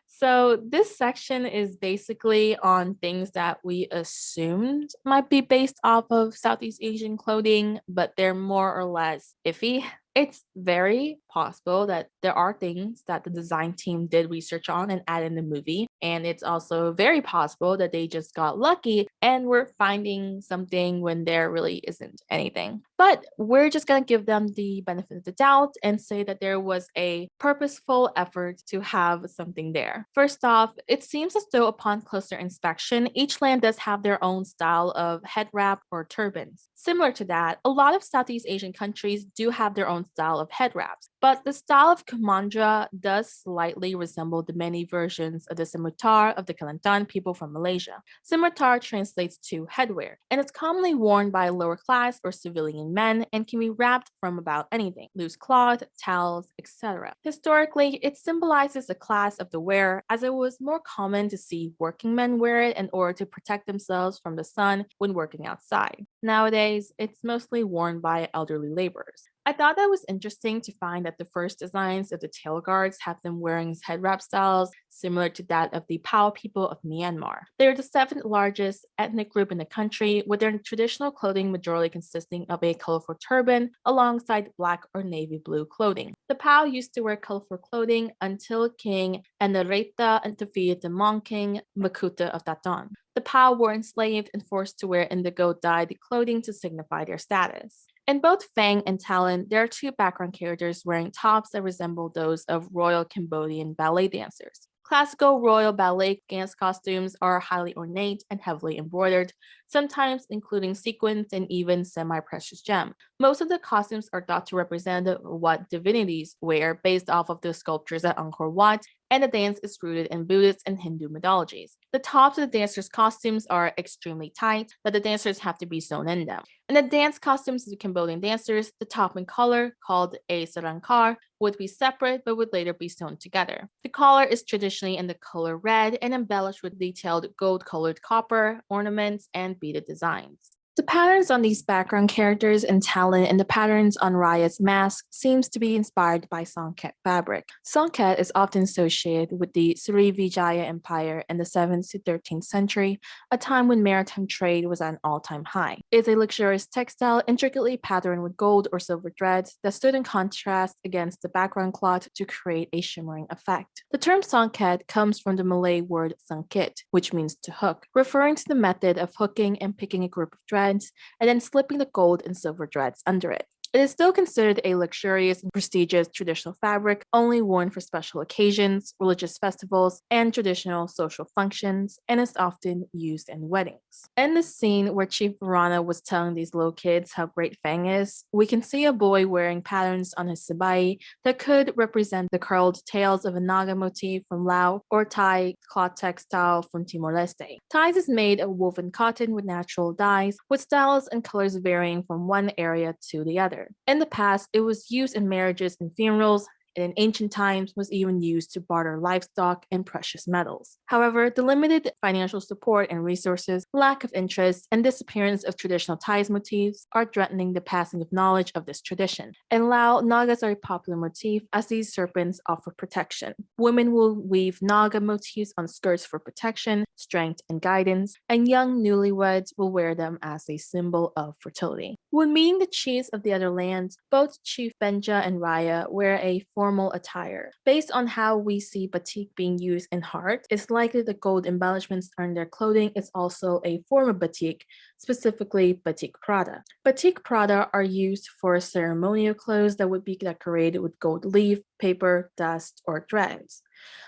So this section is basically on things that we assumed might be based off of Southeast Asian clothing, but they're more or less iffy. It's very possible that there are things that the design team did research on and add in the movie. And it's also very possible that they just got lucky and were finding something when there really isn't anything. But we're just going to give them the benefit of the doubt and say that there was a purposeful effort to have something there. First off, it seems as though upon closer inspection, each land does have their own style of head wrap or turbans. Similar to that, a lot of Southeast Asian countries do have their own style of head wraps, but the style of Kumandra does slightly resemble the many versions of the Semutar of the Kelantan people from Malaysia. Semutar translates to headwear, and it's commonly worn by lower class or civilian men and can be wrapped from about anything, loose cloth, towels, etc. Historically, it symbolizes a class of the wearer, as it was more common to see working men wear it in order to protect themselves from the sun when working outside. Nowadays, it's mostly worn by elderly laborers. I thought that was interesting to find that the first designs of the tail guards have them wearing head wrap styles similar to that of the Pao people of Myanmar. They're the seventh largest ethnic group in the country, with their traditional clothing majority consisting of a colorful turban alongside black or navy blue clothing. The Pao used to wear colorful clothing until King Enareta defeated the Hmong king Makuta of Taton. The Pao were enslaved and forced to wear indigo-dyed clothing to signify their status. In both Fang and Talon, there are two background characters wearing tops that resemble those of royal Cambodian ballet dancers. Classical royal ballet dance costumes are highly ornate and heavily embroidered, sometimes including sequins and even semi-precious gems. Most of the costumes are thought to represent what divinities wear based off of the sculptures at Angkor Wat, and the dance is rooted in Buddhist and Hindu mythologies. The tops of the dancers' costumes are extremely tight, but the dancers have to be sewn in them. In the dance costumes of the Cambodian dancers, the top and collar, called a sarangkar, would be separate but would later be sewn together. The collar is traditionally in the color red and embellished with detailed gold-colored copper, ornaments, and beaded designs. The patterns on these background characters and talent and the patterns on Raya's mask seems to be inspired by Songket fabric. Songket is often associated with the Srivijaya Empire in the 7th to 13th century, a time when maritime trade was at an all-time high. It is a luxurious textile intricately patterned with gold or silver threads that stood in contrast against the background cloth to create a shimmering effect. The term Songket comes from the Malay word sangkit, which means to hook, referring to the method of hooking and picking a group of threads and then slipping the gold and silver threads under it. It is still considered a luxurious and prestigious traditional fabric, only worn for special occasions, religious festivals, and traditional social functions, and is often used in weddings. In the scene where Chief Varana was telling these little kids how great Fang is, we can see a boy wearing patterns on his sabai that could represent the curled tails of a Naga motif from Laos or Thai cloth textile from Timor-Leste. Ties is made of woven cotton with natural dyes, with styles and colors varying from one area to the other. In the past, it was used in marriages and funerals, and in ancient times was even used to barter livestock and precious metals. However, the limited financial support and resources, lack of interest, and disappearance of traditional ties motifs are threatening the passing of knowledge of this tradition. In Laos, Nagas are a popular motif as these serpents offer protection. Women will weave Naga motifs on skirts for protection, strength, and guidance, and young newlyweds will wear them as a symbol of fertility. When meeting the chiefs of the other lands, both Chief Benja and Raya wear a formal attire. Based on how we see batik being used in art, it's likely the gold embellishments on their clothing is also a form of batik, specifically batik Prada. Batik Prada are used for ceremonial clothes that would be decorated with gold leaf, paper, dust, or threads.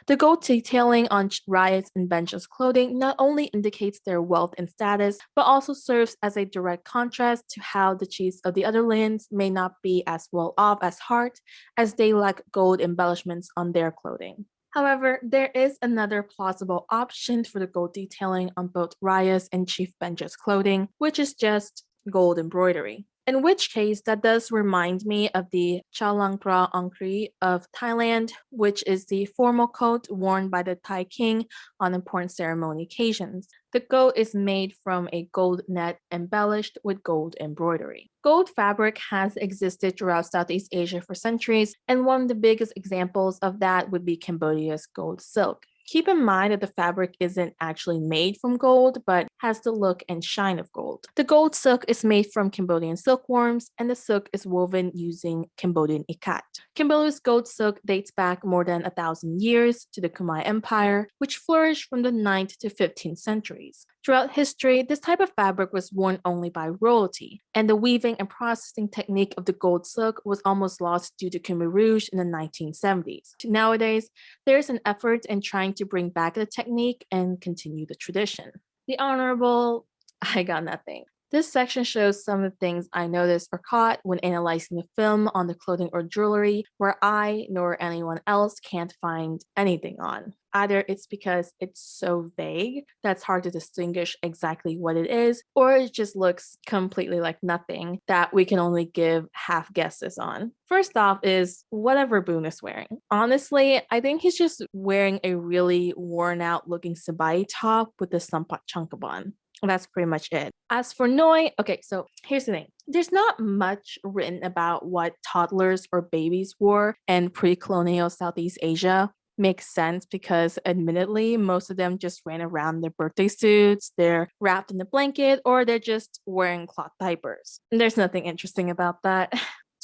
The gold detailing on Raya's and Benja's clothing not only indicates their wealth and status, but also serves as a direct contrast to how the chiefs of the other lands may not be as well off as Hart, as they lack gold embellishments on their clothing. However, there is another plausible option for the gold detailing on both Raya's and Chief Benja's clothing, which is just gold embroidery. In which case, that does remind me of the Chalang Pra Angkri of Thailand, which is the formal coat worn by the Thai king on important ceremony occasions. The coat is made from a gold net embellished with gold embroidery. Gold fabric has existed throughout Southeast Asia for centuries, and one of the biggest examples of that would be Cambodia's gold silk. Keep in mind that the fabric isn't actually made from gold, but has the look and shine of gold. The gold silk is made from Cambodian silkworms, and the silk is woven using Cambodian ikat. Cambodia's gold silk dates back more than 1,000 years to the Khmer Empire, which flourished from the 9th to 15th centuries. Throughout history, this type of fabric was worn only by royalty, and the weaving and processing technique of the gold silk was almost lost due to Khmer Rouge in the 1970s. Nowadays, there's an effort in trying to bring back the technique and continue the tradition. The Honorable, I got nothing. This section shows some of the things I noticed or caught when analyzing the film on the clothing or jewelry where I nor anyone else can't find anything on. Either it's because it's so vague that's hard to distinguish exactly what it is, or it just looks completely like nothing that we can only give half guesses on. First off is whatever Boone is wearing. Honestly, I think he's just wearing a really worn out looking sabai top with a sampat changkaban. That's pretty much it. As for Noi, okay, so here's the thing. There's not much written about what toddlers or babies wore in pre-colonial Southeast Asia. Makes sense because admittedly, most of them just ran around in their birthday suits, they're wrapped in a blanket, or they're just wearing cloth diapers. And there's nothing interesting about that.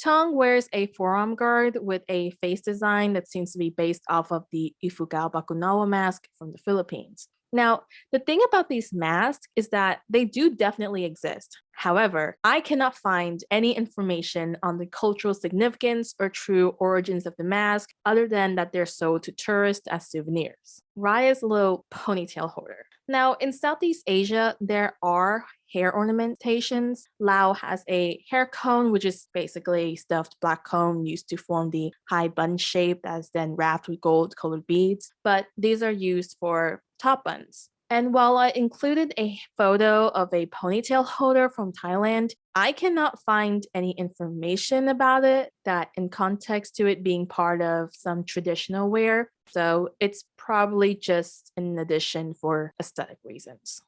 Tong wears a forearm guard with a face design that seems to be based off of the Ifugao Bakunawa mask from the Philippines. Now, the thing about these masks is that they do definitely exist. However, I cannot find any information on the cultural significance or true origins of the mask other than that they're sold to tourists as souvenirs. Raya's little ponytail holder. Now, in Southeast Asia, there are hair ornamentations. Lao has a hair cone, which is basically a stuffed black cone used to form the high bun shape that's then wrapped with gold-colored beads, but these are used for top buns. And while I included a photo of a ponytail holder from Thailand, I cannot find any information about it that in context to it being part of some traditional wear. So it's probably just an addition for aesthetic reasons.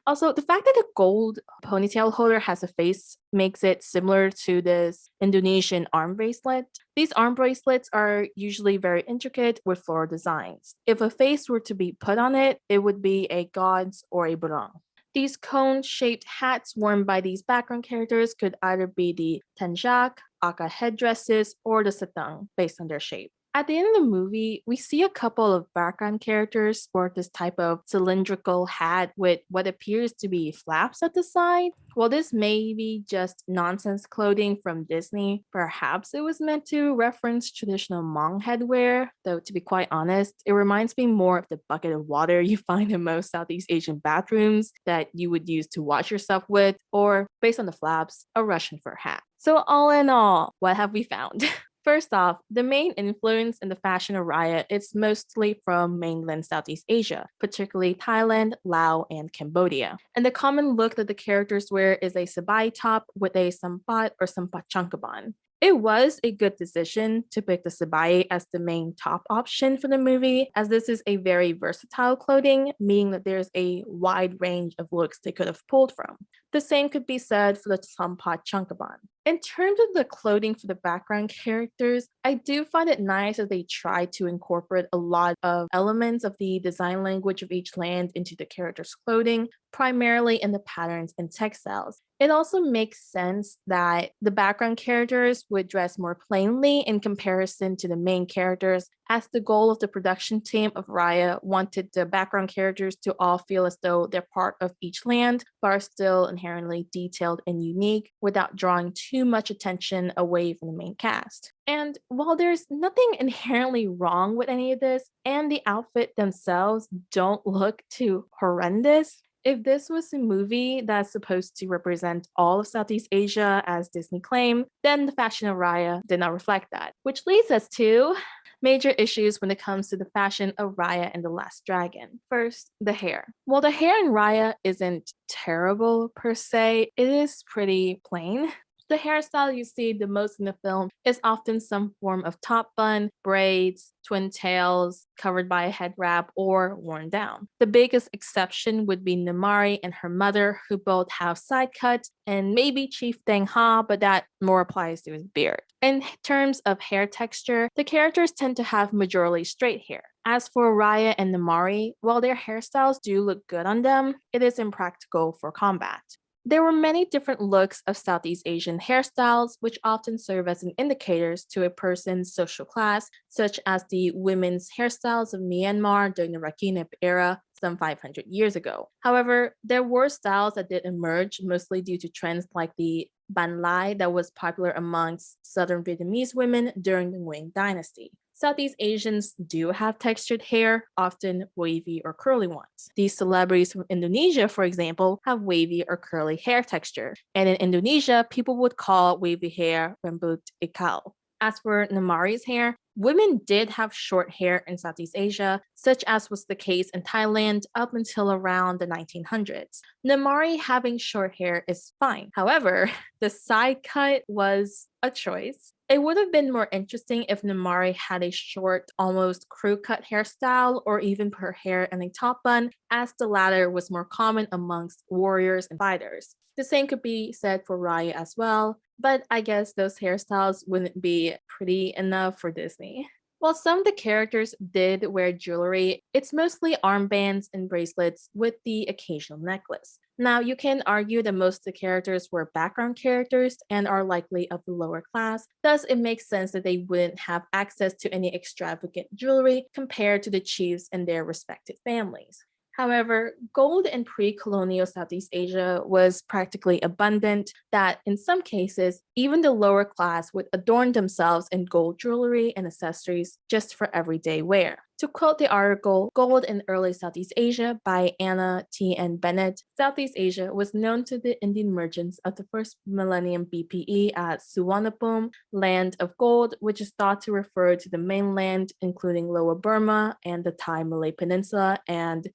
Also, the fact that the gold ponytail holder has a face makes it similar to this Indonesian arm bracelet. These arm bracelets are usually very intricate with floral designs. If a face were to be put on it, it would be a god's or a burung. These cone-shaped hats worn by these background characters could either be the tanjak, aka headdresses, or the satang, based on their shape. At the end of the movie, we see a couple of background characters sport this type of cylindrical hat with what appears to be flaps at the side. While this may be just nonsense clothing from Disney, perhaps it was meant to reference traditional Hmong headwear, though to be quite honest, it reminds me more of the bucket of water you find in most Southeast Asian bathrooms that you would use to wash yourself with, or, based on the flaps, a Russian fur hat. So all in all, what have we found? First off, the main influence in the fashion of Raya is mostly from mainland Southeast Asia, particularly Thailand, Laos, and Cambodia. And the common look that the characters wear is a sabai top with a sampat or sampat changkaban. It was a good decision to pick the sabai as the main top option for the movie, as this is a very versatile clothing, meaning that there's a wide range of looks they could have pulled from. The same could be said for the sampat changkaban. In terms of the clothing for the background characters, I do find it nice that they try to incorporate a lot of elements of the design language of each land into the characters' clothing, primarily in the patterns and textiles. It also makes sense that the background characters would dress more plainly in comparison to the main characters, as the goal of the production team of Raya wanted the background characters to all feel as though they're part of each land, but are still inherently detailed and unique without drawing too much attention away from the main cast. And while there's nothing inherently wrong with any of this, and the outfit themselves don't look too horrendous, if this was a movie that's supposed to represent all of Southeast Asia as Disney claimed, then the fashion of Raya did not reflect that. Which leads us to major issues when it comes to the fashion of Raya and the Last Dragon. First, the hair. While the hair in Raya isn't terrible per se, it is pretty plain. The hairstyle you see the most in the film is often some form of top bun, braids, twin tails, covered by a head wrap, or worn down. The biggest exception would be Namari and her mother, who both have side cuts, and maybe Chief Deng Ha, but that more applies to his beard. In terms of hair texture, the characters tend to have majorly straight hair. As for Raya and Namari, while their hairstyles do look good on them, it is impractical for combat. There were many different looks of Southeast Asian hairstyles, which often serve as an indicators to a person's social class, such as the women's hairstyles of Myanmar during the Rakhine era some 500 years ago. However, there were styles that did emerge, mostly due to trends like the ban lai that was popular amongst southern Vietnamese women during the Nguyen dynasty. Southeast Asians do have textured hair, often wavy or curly ones. These celebrities from Indonesia, for example, have wavy or curly hair texture. And in Indonesia, people would call wavy hair rambut ikal. As for Namari's hair, women did have short hair in Southeast Asia, such as was the case in Thailand up until around the 1900s. Namari having short hair is fine. However, the side cut was a choice. It would have been more interesting if Namari had a short, almost crew cut hairstyle, or even put her hair in a top bun, as the latter was more common amongst warriors and fighters. The same could be said for Raya as well, but I guess those hairstyles wouldn't be pretty enough for Disney. While some of the characters did wear jewelry, it's mostly armbands and bracelets with the occasional necklace. Now, you can argue that most of the characters were background characters and are likely of the lower class, thus it makes sense that they wouldn't have access to any extravagant jewelry compared to the chiefs and their respective families. However, gold in pre-colonial Southeast Asia was practically abundant that, in some cases, even the lower class would adorn themselves in gold jewelry and accessories just for everyday wear. To quote the article, Gold in Early Southeast Asia by Anna T. N. Bennett, Southeast Asia was known to the Indian merchants of the first millennium BPE as Suvarnabhumi, land of gold, which is thought to refer to the mainland, including Lower Burma and the Thai Malay Peninsula, and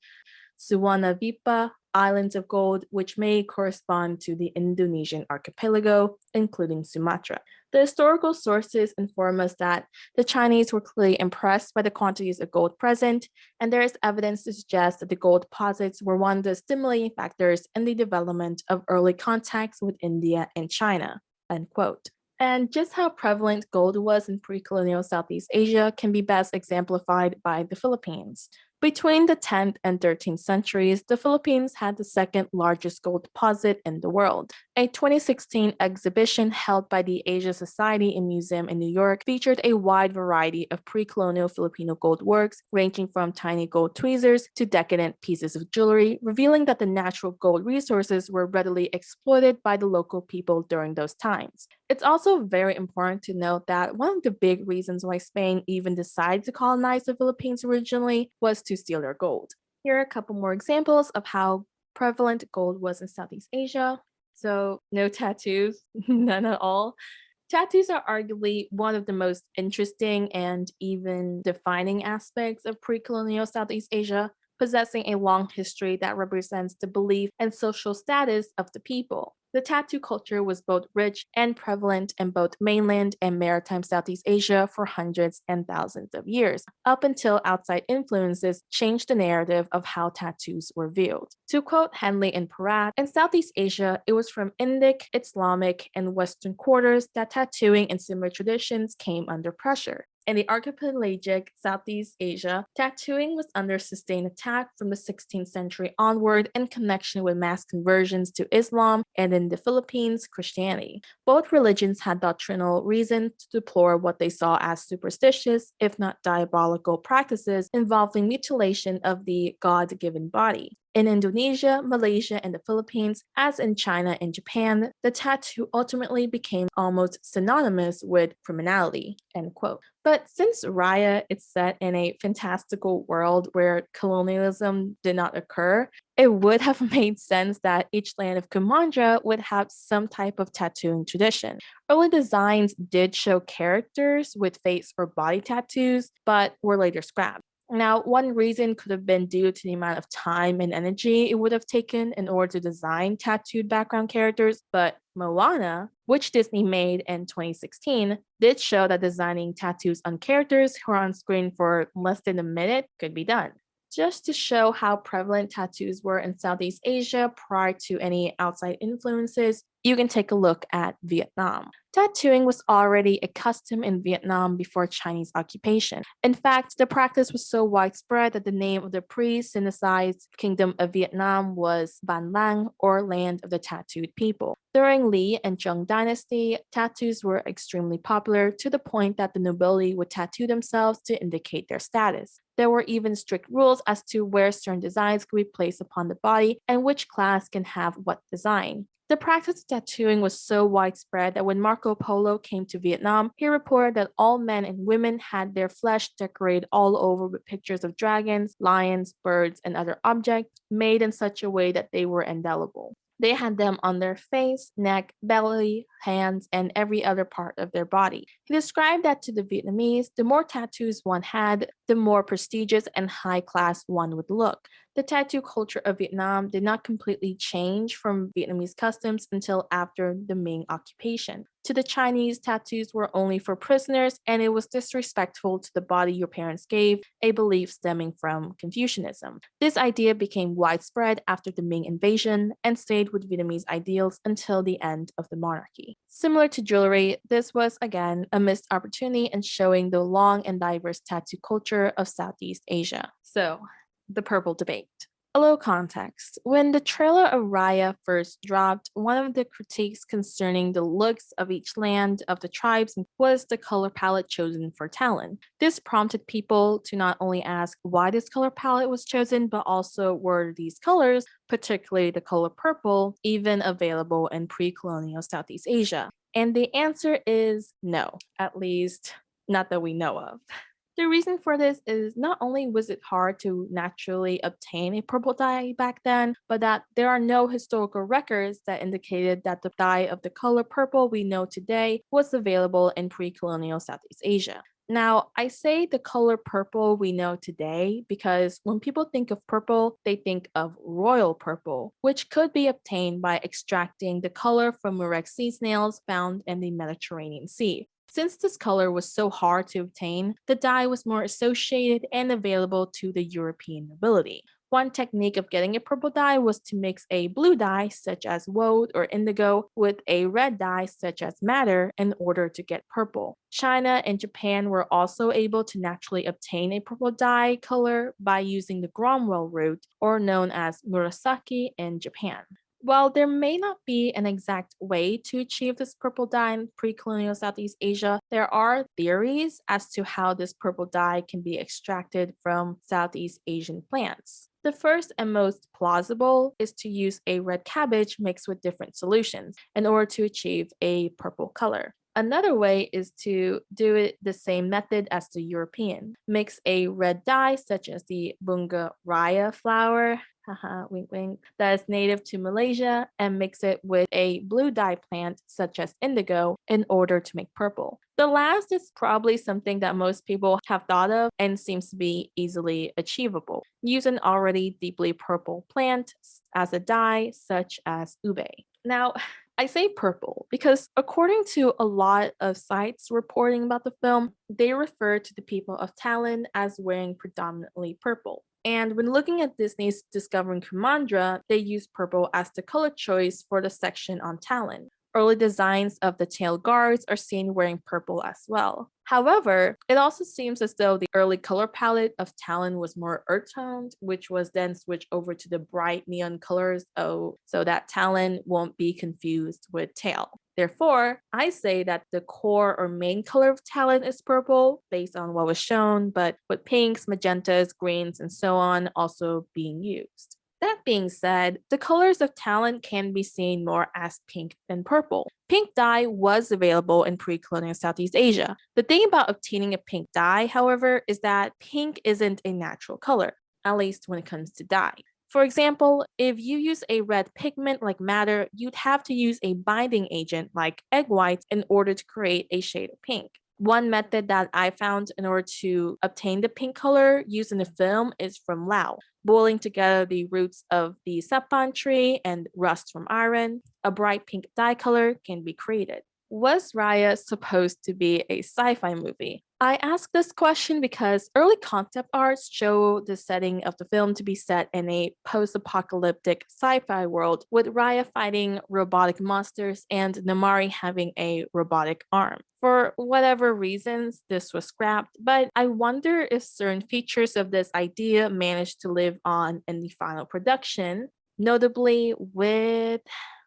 Suvarnavipa, islands of gold, which may correspond to the Indonesian archipelago, including Sumatra. The historical sources inform us that the Chinese were clearly impressed by the quantities of gold present, and there is evidence to suggest that the gold deposits were one of the stimulating factors in the development of early contacts with India and China, end quote. And just how prevalent gold was in pre-colonial Southeast Asia can be best exemplified by the Philippines. Between the 10th and 13th centuries, the Philippines had the second largest gold deposit in the world. A 2016 exhibition held by the Asia Society and Museum in New York featured a wide variety of pre-colonial Filipino gold works, ranging from tiny gold tweezers to decadent pieces of jewelry, revealing that the natural gold resources were readily exploited by the local people during those times. It's also very important to note that one of the big reasons why Spain even decided to colonize the Philippines originally was to steal their gold. Here are a couple more examples of how prevalent gold was in Southeast Asia. So, no tattoos, none at all. Tattoos are arguably one of the most interesting and even defining aspects of pre-colonial Southeast Asia, possessing a long history that represents the belief and social status of the people. The tattoo culture was both rich and prevalent in both mainland and maritime Southeast Asia for hundreds and thousands of years, up until outside influences changed the narrative of how tattoos were viewed. To quote Henley and Peratt, in Southeast Asia, it was from Indic, Islamic, and Western quarters that tattooing and similar traditions came under pressure. In the archipelagic Southeast Asia, tattooing was under sustained attack from the 16th century onward in connection with mass conversions to Islam and in the Philippines, Christianity. Both religions had doctrinal reason to deplore what they saw as superstitious, if not diabolical practices involving mutilation of the God-given body. In Indonesia, Malaysia, and the Philippines, as in China and Japan, the tattoo ultimately became almost synonymous with criminality, end quote. But since Raya is set in a fantastical world where colonialism did not occur, it would have made sense that each land of Kumandra would have some type of tattooing tradition. Early designs did show characters with face or body tattoos, but were later scrapped. Now, one reason could have been due to the amount of time and energy it would have taken in order to design tattooed background characters, but Moana, which Disney made in 2016, did show that designing tattoos on characters who are on screen for less than a minute could be done. Just to show how prevalent tattoos were in Southeast Asia prior to any outside influences, you can take a look at Vietnam. Tattooing was already a custom in Vietnam before Chinese occupation. In fact, the practice was so widespread that the name of the pre-Sinicized Kingdom of Vietnam was Ban Lang, or Land of the Tattooed People. During Lý and Zheng dynasty, tattoos were extremely popular to the point that the nobility would tattoo themselves to indicate their status. There were even strict rules as to where certain designs could be placed upon the body and which class can have what design. The practice of tattooing was so widespread that when Marco Polo came to Vietnam, he reported that all men and women had their flesh decorated all over with pictures of dragons, lions, birds, and other objects made in such a way that they were indelible. They had them on their face, neck, belly, hands, and every other part of their body. He described that to the Vietnamese, the more tattoos one had, the more prestigious and high class one would look. The tattoo culture of Vietnam did not completely change from Vietnamese customs until after the Ming occupation. To the Chinese, tattoos were only for prisoners, and it was disrespectful to the body your parents gave, a belief stemming from Confucianism. This idea became widespread after the Ming invasion and stayed with Vietnamese ideals until the end of the monarchy. Similar to jewelry, this was again a missed opportunity in showing the long and diverse tattoo culture of Southeast Asia. So, the purple debate. A little context. When the trailer of Raya first dropped, one of the critiques concerning the looks of each land of the tribes was the color palette chosen for Talon. This prompted people to not only ask why this color palette was chosen, but also were these colors, particularly the color purple, even available in pre-colonial Southeast Asia? And the answer is no, at least not that we know of. The reason for this is not only was it hard to naturally obtain a purple dye back then, but that there are no historical records that indicated that the dye of the color purple we know today was available in pre-colonial Southeast Asia. Now, I say the color purple we know today because when people think of purple, they think of royal purple, which could be obtained by extracting the color from Murex sea snails found in the Mediterranean Sea. Since this color was so hard to obtain, the dye was more associated and available to the European nobility. One technique of getting a purple dye was to mix a blue dye, such as woad or indigo, with a red dye, such as madder, in order to get purple. China and Japan were also able to naturally obtain a purple dye color by using the Cromwell route, or known as murasaki in Japan. While there may not be an exact way to achieve this purple dye in pre-colonial Southeast Asia, there are theories as to how this purple dye can be extracted from Southeast Asian plants. The first and most plausible is to use a red cabbage mixed with different solutions in order to achieve a purple color. Another way is to do it the same method as the European. Mix a red dye such as the bunga raya flower, wink wink, that is native to Malaysia, and mix it with a blue dye plant such as indigo in order to make purple. The last is probably something that most people have thought of and seems to be easily achievable. Use an already deeply purple plant as a dye such as ube. Now, I say purple because according to a lot of sites reporting about the film, they refer to the people of Talon as wearing predominantly purple. And when looking at Disney's Discovering Kumandra, they use purple as the color choice for the section on Talon. Early designs of the tail guards are seen wearing purple as well. However, it also seems as though the early color palette of Talon was more earth-toned, which was then switched over to the bright neon colors so that Talon won't be confused with tail. Therefore, I say that the core or main color of Talon is purple based on what was shown, but with pinks, magentas, greens, and so on also being used. That being said, the colors of Talon can be seen more as pink than purple. Pink dye was available in pre-colonial Southeast Asia. The thing about obtaining a pink dye, however, is that pink isn't a natural color, at least when it comes to dye. For example, if you use a red pigment like madder, you'd have to use a binding agent like egg whites in order to create a shade of pink. One method that I found in order to obtain the pink color used in the film is from Lao. Boiling together the roots of the sappan tree and rust from iron, a bright pink dye color can be created. Was Raya supposed to be a sci-fi movie? I ask this question because early concept arts show the setting of the film to be set in a post-apocalyptic sci-fi world, with Raya fighting robotic monsters and Namaari having a robotic arm. For whatever reasons, this was scrapped, but I wonder if certain features of this idea managed to live on in the final production, notably with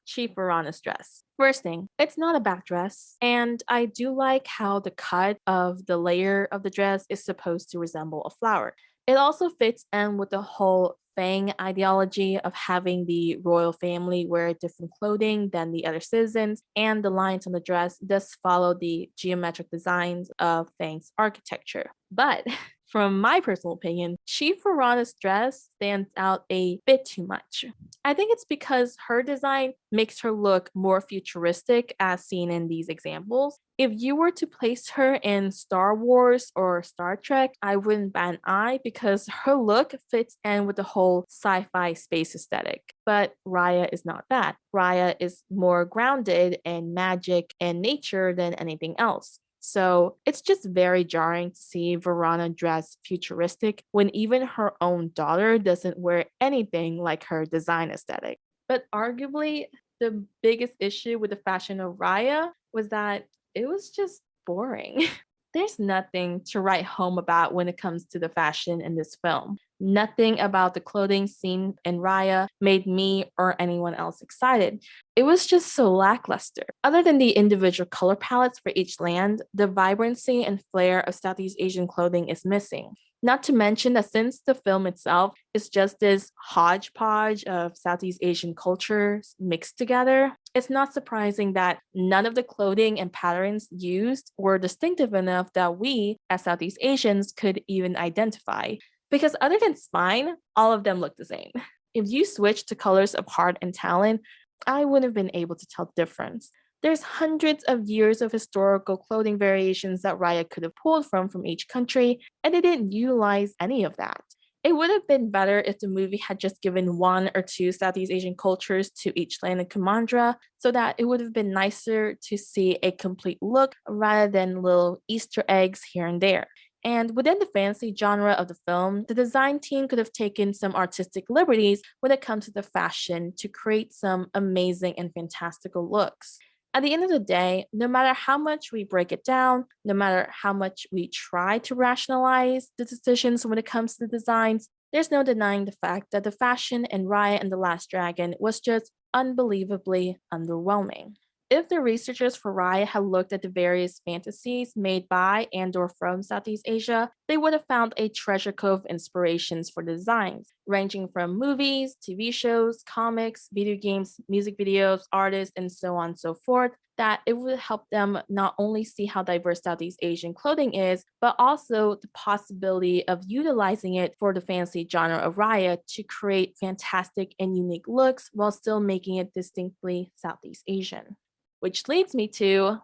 Chief Verana's dress. First thing, it's not a back dress, and I do like how the cut of the layer of the dress is supposed to resemble a flower. It also fits in with the whole Fang ideology of having the royal family wear different clothing than the other citizens, and the lines on the dress does follow the geometric designs of Fang's architecture. But from my personal opinion, Chief Verana's dress stands out a bit too much. I think it's because her design makes her look more futuristic as seen in these examples. If you were to place her in Star Wars or Star Trek, I wouldn't bat an eye because her look fits in with the whole sci-fi space aesthetic. But Raya is not that. Raya is more grounded in magic and nature than anything else. So it's just very jarring to see Verana dress futuristic when even her own daughter doesn't wear anything like her design aesthetic. But arguably, the biggest issue with the fashion of Raya was that it was just boring. There's nothing to write home about when it comes to the fashion in this film. Nothing about the clothing seen in Raya made me or anyone else excited. It was just so lackluster. Other than the individual color palettes for each land, the vibrancy and flair of Southeast Asian clothing is missing. Not to mention that since the film itself is just this hodgepodge of Southeast Asian cultures mixed together, it's not surprising that none of the clothing and patterns used were distinctive enough that we, as Southeast Asians, could even identify. Because other than spine, all of them look the same. If you switch to colors of heart and talon, I wouldn't have been able to tell the difference. There's hundreds of years of historical clothing variations that Raya could have pulled from each country, and they didn't utilize any of that. It would have been better if the movie had just given one or two Southeast Asian cultures to each land in Kumandra, so that it would have been nicer to see a complete look rather than little Easter eggs here and there. And within the fantasy genre of the film, the design team could have taken some artistic liberties when it comes to the fashion to create some amazing and fantastical looks. At the end of the day, no matter how much we break it down, no matter how much we try to rationalize the decisions when it comes to the designs, there's no denying the fact that the fashion in Raya and the Last Dragon was just unbelievably underwhelming. If the researchers for Raya had looked at the various fantasies made by and/or from Southeast Asia, they would have found a treasure trove of inspirations for the designs, ranging from movies, TV shows, comics, video games, music videos, artists, and so on and so forth, that it would help them not only see how diverse Southeast Asian clothing is, but also the possibility of utilizing it for the fantasy genre of Raya to create fantastic and unique looks while still making it distinctly Southeast Asian. Which leads me to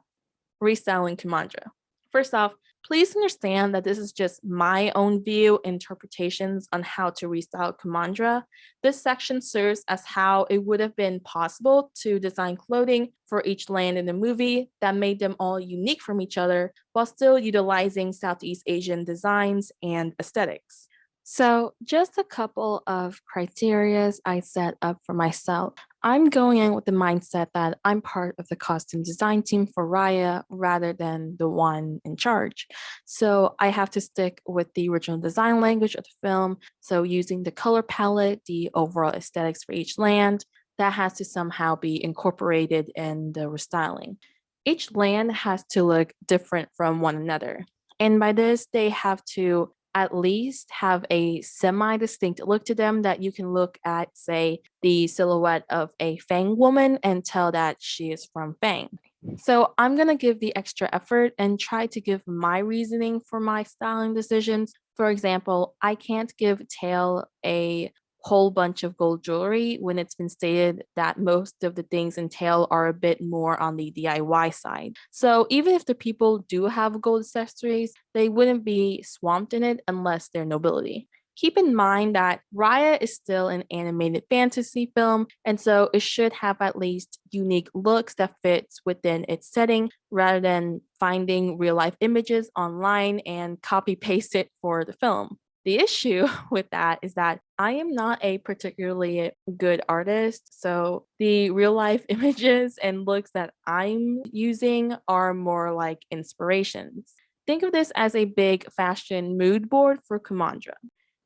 restyling Kumandra. First off, please understand that this is just my own view interpretations on how to restyle Kumandra. This section serves as how it would have been possible to design clothing for each land in the movie that made them all unique from each other while still utilizing Southeast Asian designs and aesthetics. So just a couple of criteria I set up for myself. I'm going in with the mindset that I'm part of the costume design team for Raya rather than the one in charge. So I have to stick with the original design language of the film. So using the color palette, the overall aesthetics for each land, that has to somehow be incorporated in the restyling. Each land has to look different from one another. And by this, they have to at least have a semi-distinct look to them that you can look at, say, the silhouette of a Fang woman and tell that she is from Fang. So I'm going to give the extra effort and try to give my reasoning for my styling decisions. For example, I can't give Tail a whole bunch of gold jewelry when it's been stated that most of the things in Tail are a bit more on the DIY side. So even if the people do have gold accessories, they wouldn't be swamped in it unless they're nobility. Keep in mind that Raya is still an animated fantasy film, and so it should have at least unique looks that fits within its setting rather than finding real life images online and copy paste it for the film. The issue with that is that I am not a particularly good artist, so the real life images and looks that I'm using are more like inspirations. Think of this as a big fashion mood board for Kumandra.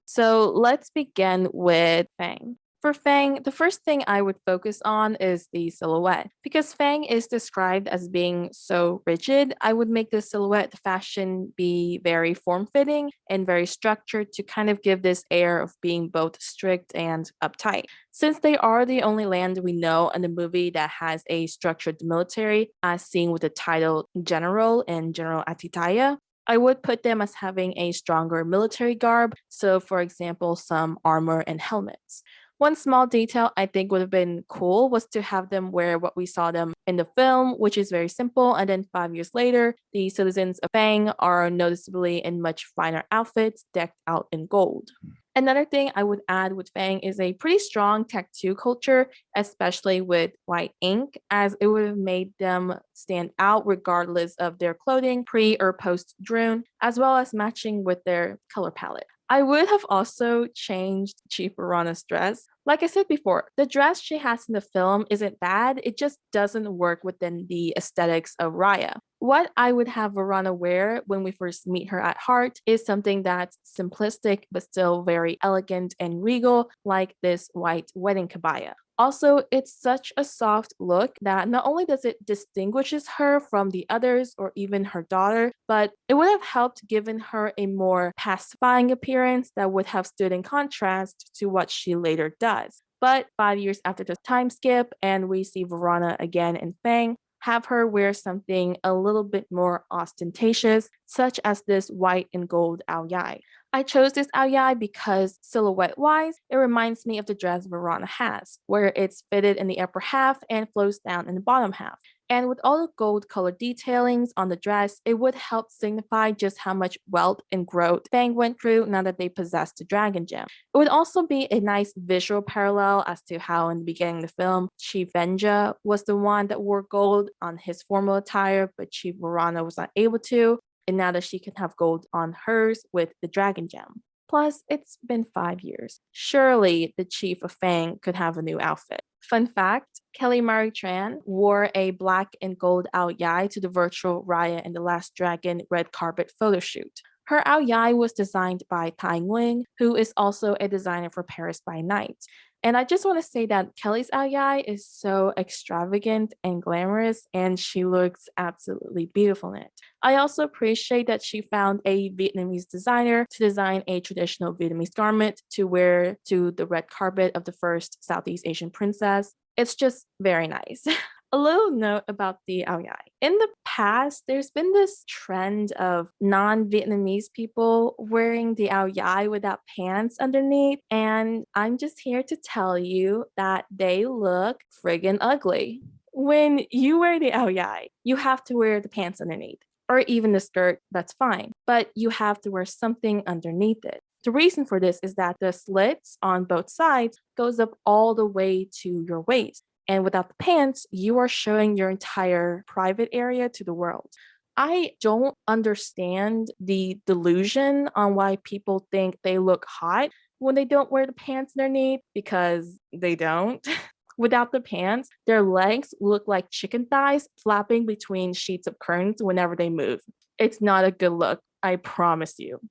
So let's begin with Fang. For Fang, the first thing I would focus on is the silhouette. Because Fang is described as being so rigid, I would make the silhouette fashion be very form-fitting and very structured to kind of give this air of being both strict and uptight. Since they are the only land we know in the movie that has a structured military, as seen with the title General and General Atitaya, I would put them as having a stronger military garb, so for example, some armor and helmets. One small detail I think would have been cool was to have them wear what we saw them in the film, which is very simple, and then 5 years later, the citizens of Fang are noticeably in much finer outfits decked out in gold. Another thing I would add with Fang is a pretty strong tattoo culture, especially with white ink, as it would have made them stand out regardless of their clothing pre or post Drune, as well as matching with their color palette. I would have also changed Chief Verana's dress. Like I said before, the dress she has in the film isn't bad, it just doesn't work within the aesthetics of Raya. What I would have Verana wear when we first meet her at Heart is something that's simplistic but still very elegant and regal, like this white wedding kabaya. Also, it's such a soft look that not only does it distinguishes her from the others or even her daughter, but it would have helped given her a more pacifying appearance that would have stood in contrast to what she later does. But 5 years after the time skip, and we see Verona again in Fang, have her wear something a little bit more ostentatious, such as this white and gold ao dai. I chose this ao dai because silhouette-wise, it reminds me of the dress Verona has, where it's fitted in the upper half and flows down in the bottom half. And with all the gold colored detailings on the dress, it would help signify just how much wealth and growth Fang went through now that they possessed the dragon gem. It would also be a nice visual parallel as to how in the beginning of the film, Chief Venja was the one that wore gold on his formal attire, but Chief Verona was not able to, and now that she can have gold on hers with the dragon gem. Plus, it's been 5 years. Surely the chief of Fang could have a new outfit. Fun fact, Kelly Marie Tran wore a black and gold ao dai to the virtual Raya and the Last Dragon red carpet photo shoot. Her ao dai was designed by Tai Nguyen, who is also a designer for Paris by Night. And I just want to say that Kelly's ao dai is so extravagant and glamorous, and she looks absolutely beautiful in it. I also appreciate that she found a Vietnamese designer to design a traditional Vietnamese garment to wear to the red carpet of the first Southeast Asian princess. It's just very nice. A little note about the ao dai. In the past, there's been this trend of non-Vietnamese people wearing the ao dai without pants underneath, and I'm just here to tell you that they look friggin' ugly. When you wear the ao dai, you have to wear the pants underneath, or even the skirt, that's fine, but you have to wear something underneath it. The reason for this is that the slits on both sides goes up all the way to your waist. And without the pants, you are showing your entire private area to the world. I don't understand the delusion on why people think they look hot when they don't wear the pants underneath, because they don't. Without the pants, their legs look like chicken thighs flapping between sheets of curtains whenever they move. It's not a good look, I promise you.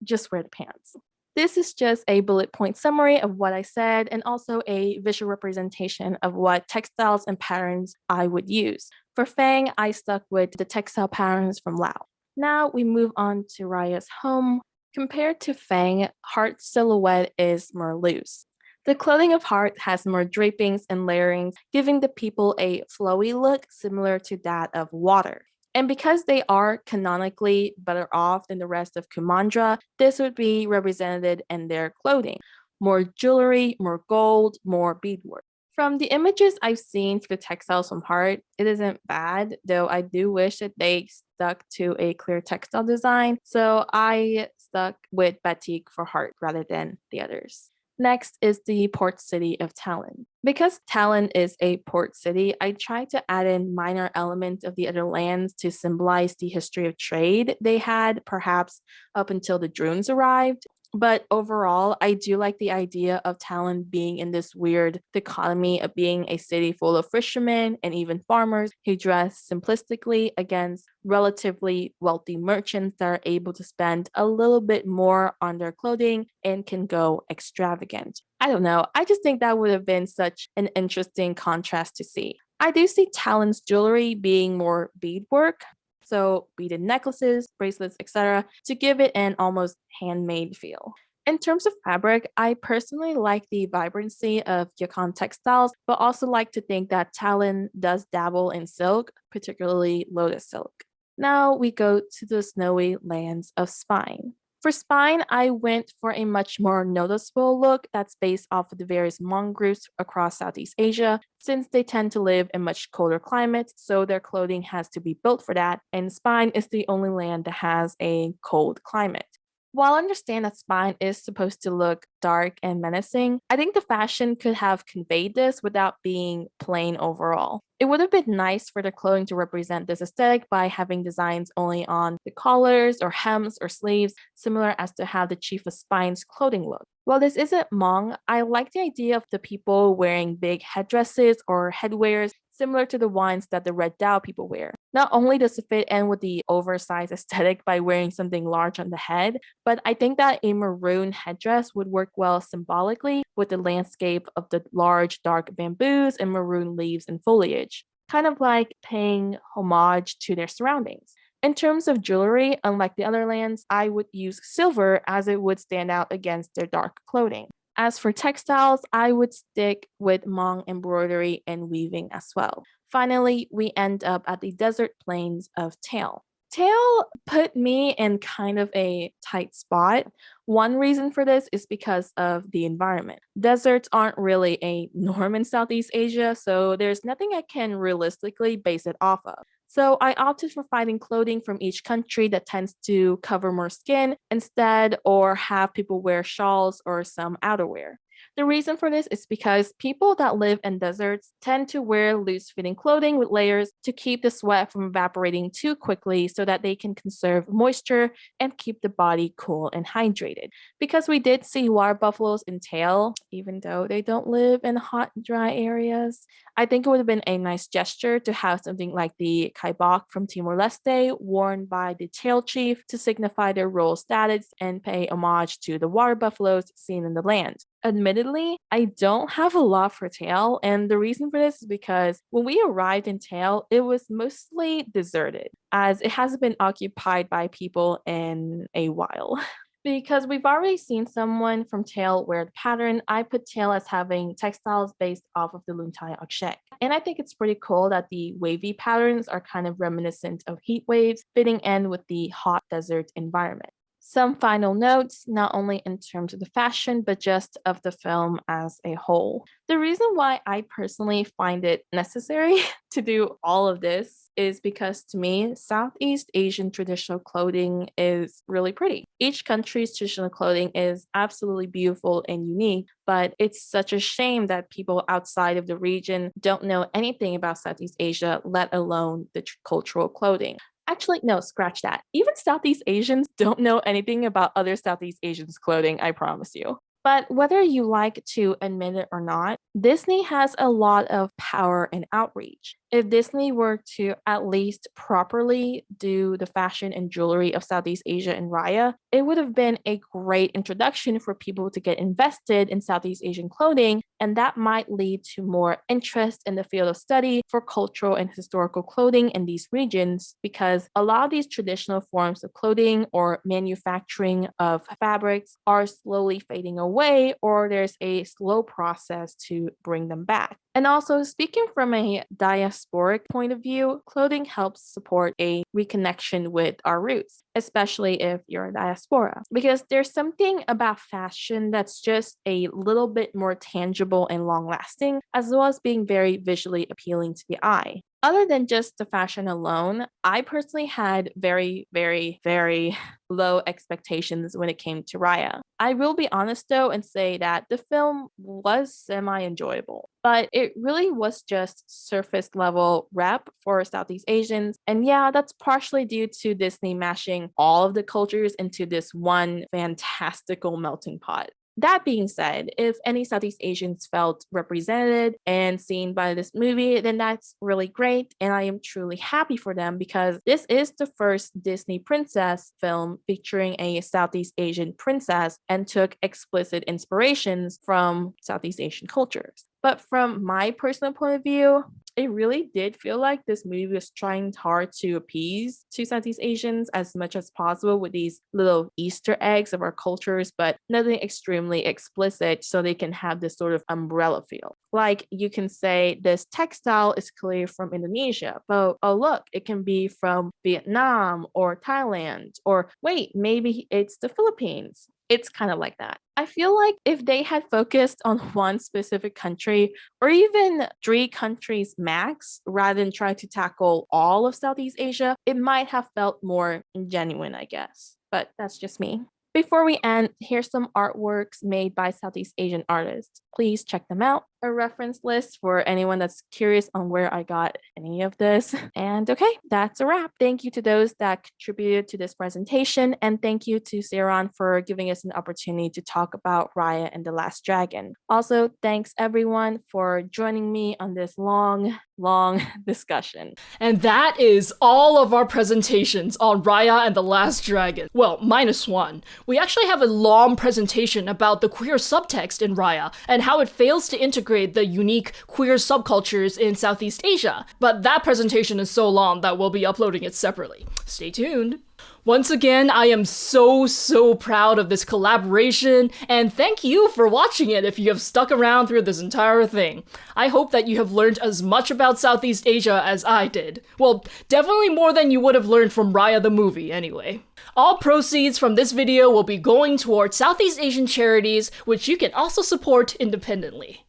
Just wear the pants. This is just a bullet point summary of what I said and also a visual representation of what textiles and patterns I would use. For Fang, I stuck with the textile patterns from Lao. Now we move on to Raya's home. Compared to Fang, Heart's silhouette is more loose. The clothing of Heart has more drapings and layerings, giving the people a flowy look similar to that of Water. And because they are canonically better off than the rest of Kumandra, this would be represented in their clothing. More jewelry, more gold, more beadwork. From the images I've seen for the textiles from Heart, it isn't bad, though I do wish that they stuck to a clear textile design, so I stuck with batik for Heart rather than the others. Next is the port city of Talon. Because Talon is a port city, I tried to add in minor elements of the other lands to symbolize the history of trade they had, perhaps up until the Drunes arrived. But overall, I do like the idea of Talon being in this weird dichotomy of being a city full of fishermen and even farmers who dress simplistically against relatively wealthy merchants that are able to spend a little bit more on their clothing and can go extravagant. I don't know. I just think that would have been such an interesting contrast to see. I do see Talon's jewelry being more beadwork, so beaded necklaces, bracelets, etc., to give it an almost handmade feel. In terms of fabric, I personally like the vibrancy of Yukon textiles, but also like to think that Talon does dabble in silk, particularly lotus silk. Now we go to the snowy lands of Spine. For Spine, I went for a much more noticeable look that's based off of the various Hmong groups across Southeast Asia, since they tend to live in much colder climates, so their clothing has to be built for that, and Spine is the only land that has a cold climate. While I understand that Spine is supposed to look dark and menacing, I think the fashion could have conveyed this without being plain overall. It would have been nice for the clothing to represent this aesthetic by having designs only on the collars or hems or sleeves, similar as to how the Chief of Spine's clothing looked. While this isn't Hmong, I like the idea of the people wearing big headdresses or headwears similar to the ones that the Red Dao people wear. Not only does it fit in with the oversized aesthetic by wearing something large on the head, but I think that a maroon headdress would work well symbolically with the landscape of the large dark bamboos and maroon leaves and foliage, kind of like paying homage to their surroundings. In terms of jewelry, unlike the other lands, I would use silver as it would stand out against their dark clothing. As for textiles, I would stick with Hmong embroidery and weaving as well. Finally, we end up at the desert plains of Tail. Tail put me in kind of a tight spot. One reason for this is because of the environment. Deserts aren't really a norm in Southeast Asia, so there's nothing I can realistically base it off of. So I opted for finding clothing from each country that tends to cover more skin instead, or have people wear shawls or some outerwear. The reason for this is because people that live in deserts tend to wear loose-fitting clothing with layers to keep the sweat from evaporating too quickly so that they can conserve moisture and keep the body cool and hydrated. Because we did see water buffaloes in Tail, even though they don't live in hot, dry areas, I think it would have been a nice gesture to have something like the kaibok from Timor-Leste worn by the Tail chief to signify their royal status and pay homage to the water buffaloes seen in the land. Admittedly, I don't have a lot for Tail, and the reason for this is because when we arrived in Tail, it was mostly deserted, as it hasn't been occupied by people in a while. Because we've already seen someone from Tail wear the pattern, I put Tail as having textiles based off of the Lune Okshek. And I think it's pretty cool that the wavy patterns are kind of reminiscent of heat waves, fitting in with the hot desert environment. Some final notes, not only in terms of the fashion, but just of the film as a whole. The reason why I personally find it necessary to do all of this is because to me, Southeast Asian traditional clothing is really pretty. Each country's traditional clothing is absolutely beautiful and unique, but it's such a shame that people outside of the region don't know anything about Southeast Asia, let alone the cultural clothing. Actually, no, scratch that. Even Southeast Asians don't know anything about other Southeast Asians' clothing, I promise you. But whether you like to admit it or not, Disney has a lot of power and outreach. If Disney were to at least properly do the fashion and jewelry of Southeast Asia and Raya, it would have been a great introduction for people to get invested in Southeast Asian clothing, and that might lead to more interest in the field of study for cultural and historical clothing in these regions, because a lot of these traditional forms of clothing or manufacturing of fabrics are slowly fading away, or there's a slow process to bring them back. And also, speaking from a diasporic point of view, clothing helps support a reconnection with our roots, especially if you're a diaspora, because there's something about fashion that's just a little bit more tangible and long lasting, as well as being very visually appealing to the eye. Other than just the fashion alone, I personally had very, very, very low expectations when it came to Raya. I will be honest though and say that the film was semi-enjoyable, but it really was just surface level rep for Southeast Asians. And yeah, that's partially due to Disney mashing all of the cultures into this one fantastical melting pot. That being said, if any Southeast Asians felt represented and seen by this movie, then that's really great. And I am truly happy for them, because this is the first Disney princess film featuring a Southeast Asian princess and took explicit inspirations from Southeast Asian cultures. But from my personal point of view, it really did feel like this movie was trying hard to appease to Southeast Asians as much as possible with these little Easter eggs of our cultures, but nothing extremely explicit so they can have this sort of umbrella feel. Like you can say this textile is clearly from Indonesia, but oh look, it can be from Vietnam or Thailand, or wait, maybe it's the Philippines. It's kind of like that. I feel like if they had focused on one specific country or even 3 countries max, rather than try to tackle all of Southeast Asia, it might have felt more genuine, I guess. But that's just me. Before we end, here's some artworks made by Southeast Asian artists. Please check them out. a reference list for anyone that's curious on where I got any of this. And okay, that's a wrap. Thank you to those that contributed to this presentation, and thank you to Seran for giving us an opportunity to talk about Raya and the Last Dragon. Also, thanks everyone for joining me on this long discussion. And that is all of our presentations on Raya and the Last Dragon. Well, minus one. We actually have a long presentation about the queer subtext in Raya and how it fails to integrate the unique queer subcultures in Southeast Asia. But that presentation is so long that we'll be uploading it separately. Stay tuned. Once again, I am so proud of this collaboration, and thank you for watching it if you have stuck around through this entire thing. I hope that you have learned as much about Southeast Asia as I did. Well, definitely more than you would have learned from Raya the movie, anyway. All proceeds from this video will be going towards Southeast Asian charities, which you can also support independently.